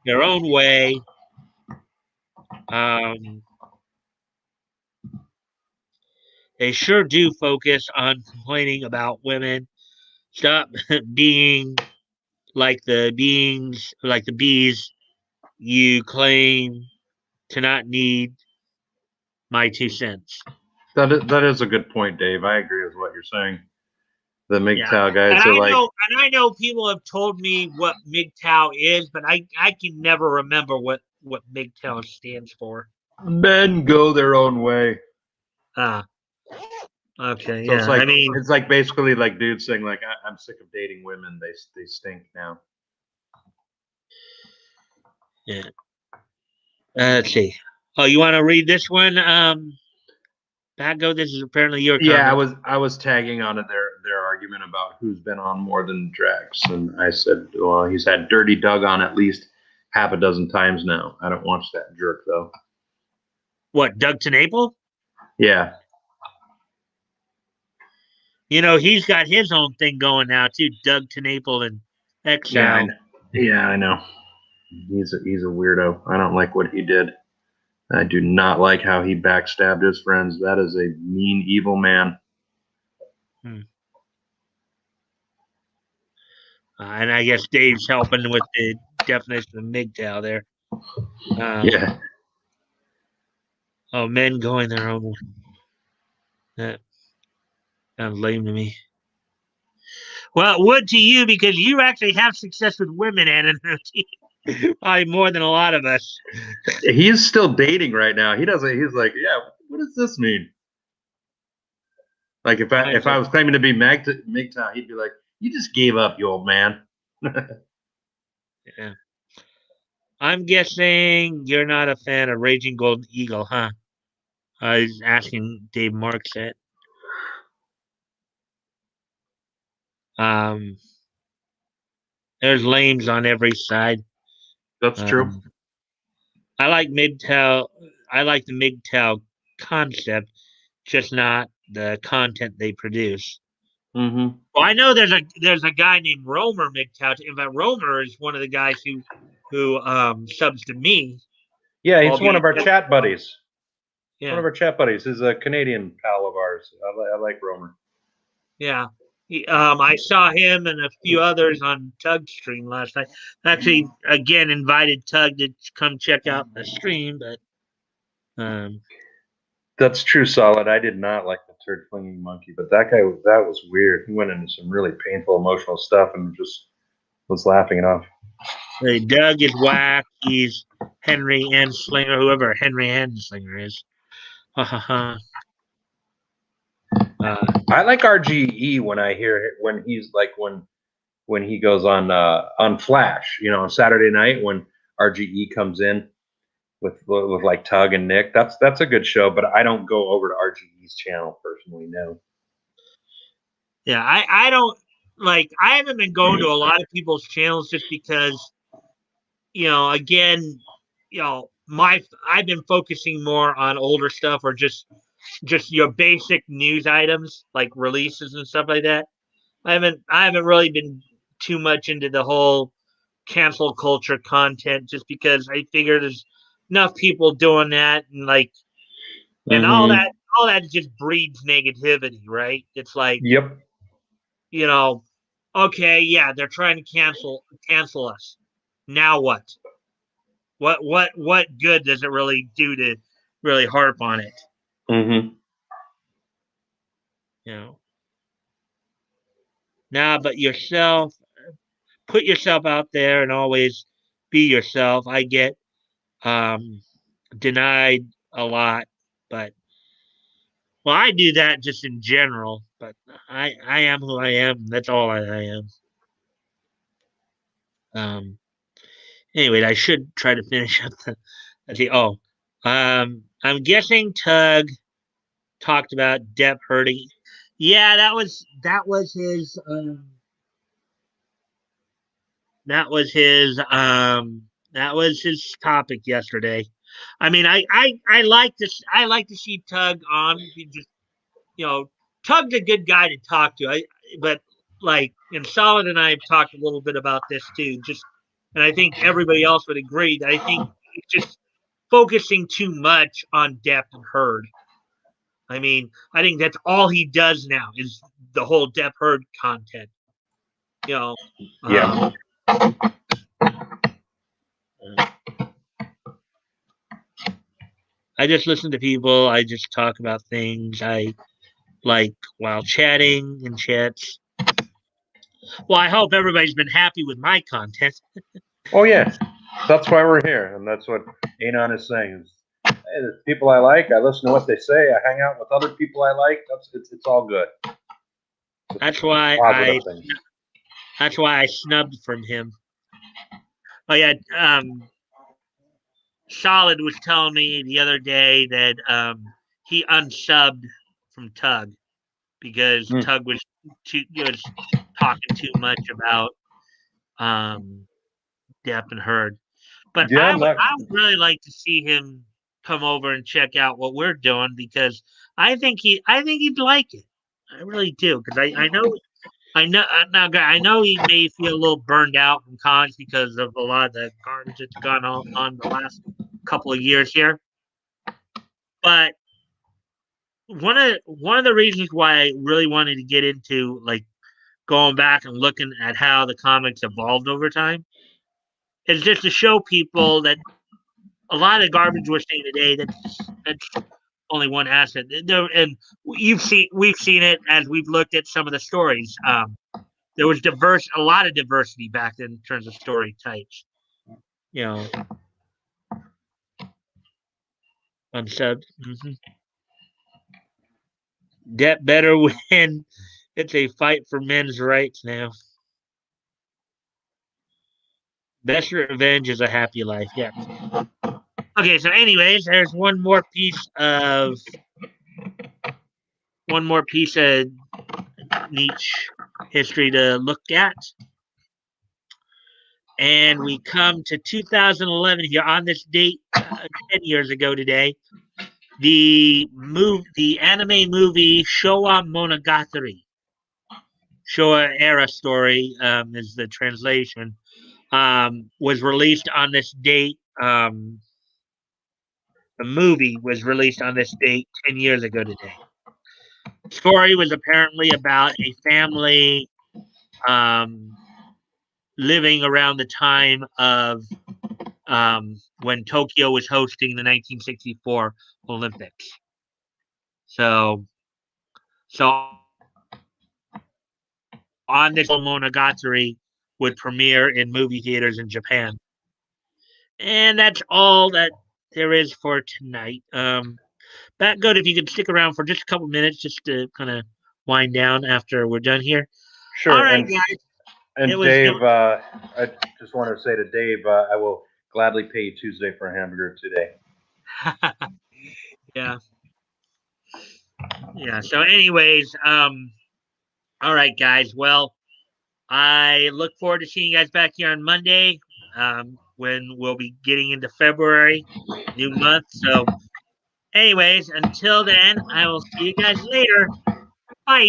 their own way, they sure do focus on complaining about women. Stop being like the bees you claim to not need my 2 cents. That is a good point, Dave. I agree with what you're saying. The MGTOW guys and are like, I know people have told me what MGTOW is, but I can never remember what MGTOW stands for. men go their own way. Okay, so yeah. It's like, I mean, it's like basically like dudes saying like, I'm sick of dating women. They stink now. Yeah. Let's see. Oh, you want to read this one? Batgoat, this is apparently your comment. Yeah, I was tagging on their argument about who's been on more than Drax, and I said, well, he's had Dirty Doug on at least half a dozen times now. I don't watch that jerk though. What, Doug TenNapel? Yeah. You know, he's got his own thing going now too. Doug TenNapel and Exile. Yeah, I know. He's a weirdo. I don't like what he did. I do not like how he backstabbed his friends. That is a mean, evil man. And I guess Dave's helping with the definition of MGTOW there. Yeah. Oh, men going their own way. That sounds lame to me. Well, it would to you because you actually have success with women, Anna. Probably more than a lot of us. He's still dating right now. He doesn't. He's like, yeah. What does this mean? Like if I was claiming to be MGTOW, he'd be like, you just gave up, you old man. Yeah. I'm guessing you're not a fan of Raging Golden Eagle, huh? I was asking Dave Marks that. There's lames on every side. That's true. I like MGTOW. I like the MGTOW concept, just not the content they produce. Mm-hmm. Well, I know there's a guy named Romer MGTOW. In fact, Romer is one of the guys who subs to me. Yeah, he's one of our chat buddies. Yeah. One of our chat buddies is a Canadian pal of ours. I like Romer. Yeah. I saw him and a few others on Tug's stream last night. Actually, again, invited Tug to come check out the stream, but that's true, Solid. I did not like the turd flinging monkey, but that was weird. He went into some really painful, emotional stuff and just was laughing it off. Hey, Doug is whack. He's Henry Anslinger, whoever Henry Anslinger is. I like RGE when I hear when he's like when he goes on Flash, on Saturday night when RGE comes in with like Tug and Nick. That's a good show, but I don't go over to RGE's channel personally. No. Yeah, I don't like. I haven't been going to a lot of people's channels just because, again, I've been focusing more on older stuff or just your basic news items like releases and stuff like that. I haven't really been too much into the whole cancel culture content just because I figure enough people doing that, and like, and Mm-hmm. all that just breeds negativity, right? It's like, Yep. you know, okay, yeah, they're trying to cancel us. Now what? What good does it really do to really harp on it? Mm-hmm. You know, nah, but yourself, put yourself out there and always be yourself. I get um, denied a lot, but well, I do that just in general. But I am who I am. That's all I am. Um, anyway, I should try to finish up the. Let's see. Oh, I'm guessing Tug talked about Depp hurting. Yeah, that was his that was his topic yesterday. I mean, I like to see Tug on. He just, you know, Tug's a good guy to talk to. But like, and Solid and I have talked a little bit about this too. Just, and I think everybody else would agree that I think he's just focusing too much on Depp and Heard. I mean, I think that's all he does now is the whole Depp Heard content. You know, Yeah. um, I just listen to people. I just talk about things I like while chatting in chats. Well, I hope everybody's been happy with my content. Oh yeah. That's why we're here, and that's what Anon is saying. Is, hey, the people I like, I listen to what they say. I hang out with other people I like. It's all good. That's why Positive thing. I snubbed from him. Oh yeah, Solid was telling me the other day that he unsubbed from Tug because Mm. Tug was talking too much about um, Depp and Heard. But Yeah, not. I would really like to see him come over and check out what we're doing because I think he'd like it. I really do because I know he may feel a little burned out from college because of a lot of the garbage that's gone on the last couple of years here. But one of the reasons why I really wanted to get into like going back and looking at how the comics evolved over time is just to show people that a lot of the garbage we're seeing today that's only one asset. And we've seen it as we've looked at some of the stories. There was a lot of diversity back then in terms of story types. You know, unsubbed. Debt better win. It's a fight for men's rights now. Best revenge is a happy life. Yeah. Okay. So, anyways, there's one more piece of niche history to look at. And we come to 2011 here on this date, 10 years ago today. The anime movie Showa Monogatari, Showa era story is the translation, was released on this date. The movie was released on this date 10 years ago today. The story was apparently about a family um, living around the time of when Tokyo was hosting the 1964 Olympics. So, so on this Monogatari would premiere in movie theaters in Japan. And that's all that there is for tonight. Batgoat, if you could stick around for just a couple minutes just to kind of wind down after we're done here. All Sure. right, guys. It And was it, Dave, I just want to say to Dave, I will gladly pay you Tuesday for a hamburger today. yeah. Yeah. So anyways, all right, guys. Well, I look forward to seeing you guys back here on Monday, when we'll be getting into February, new month. So anyways, until then, I will see you guys later. Bye.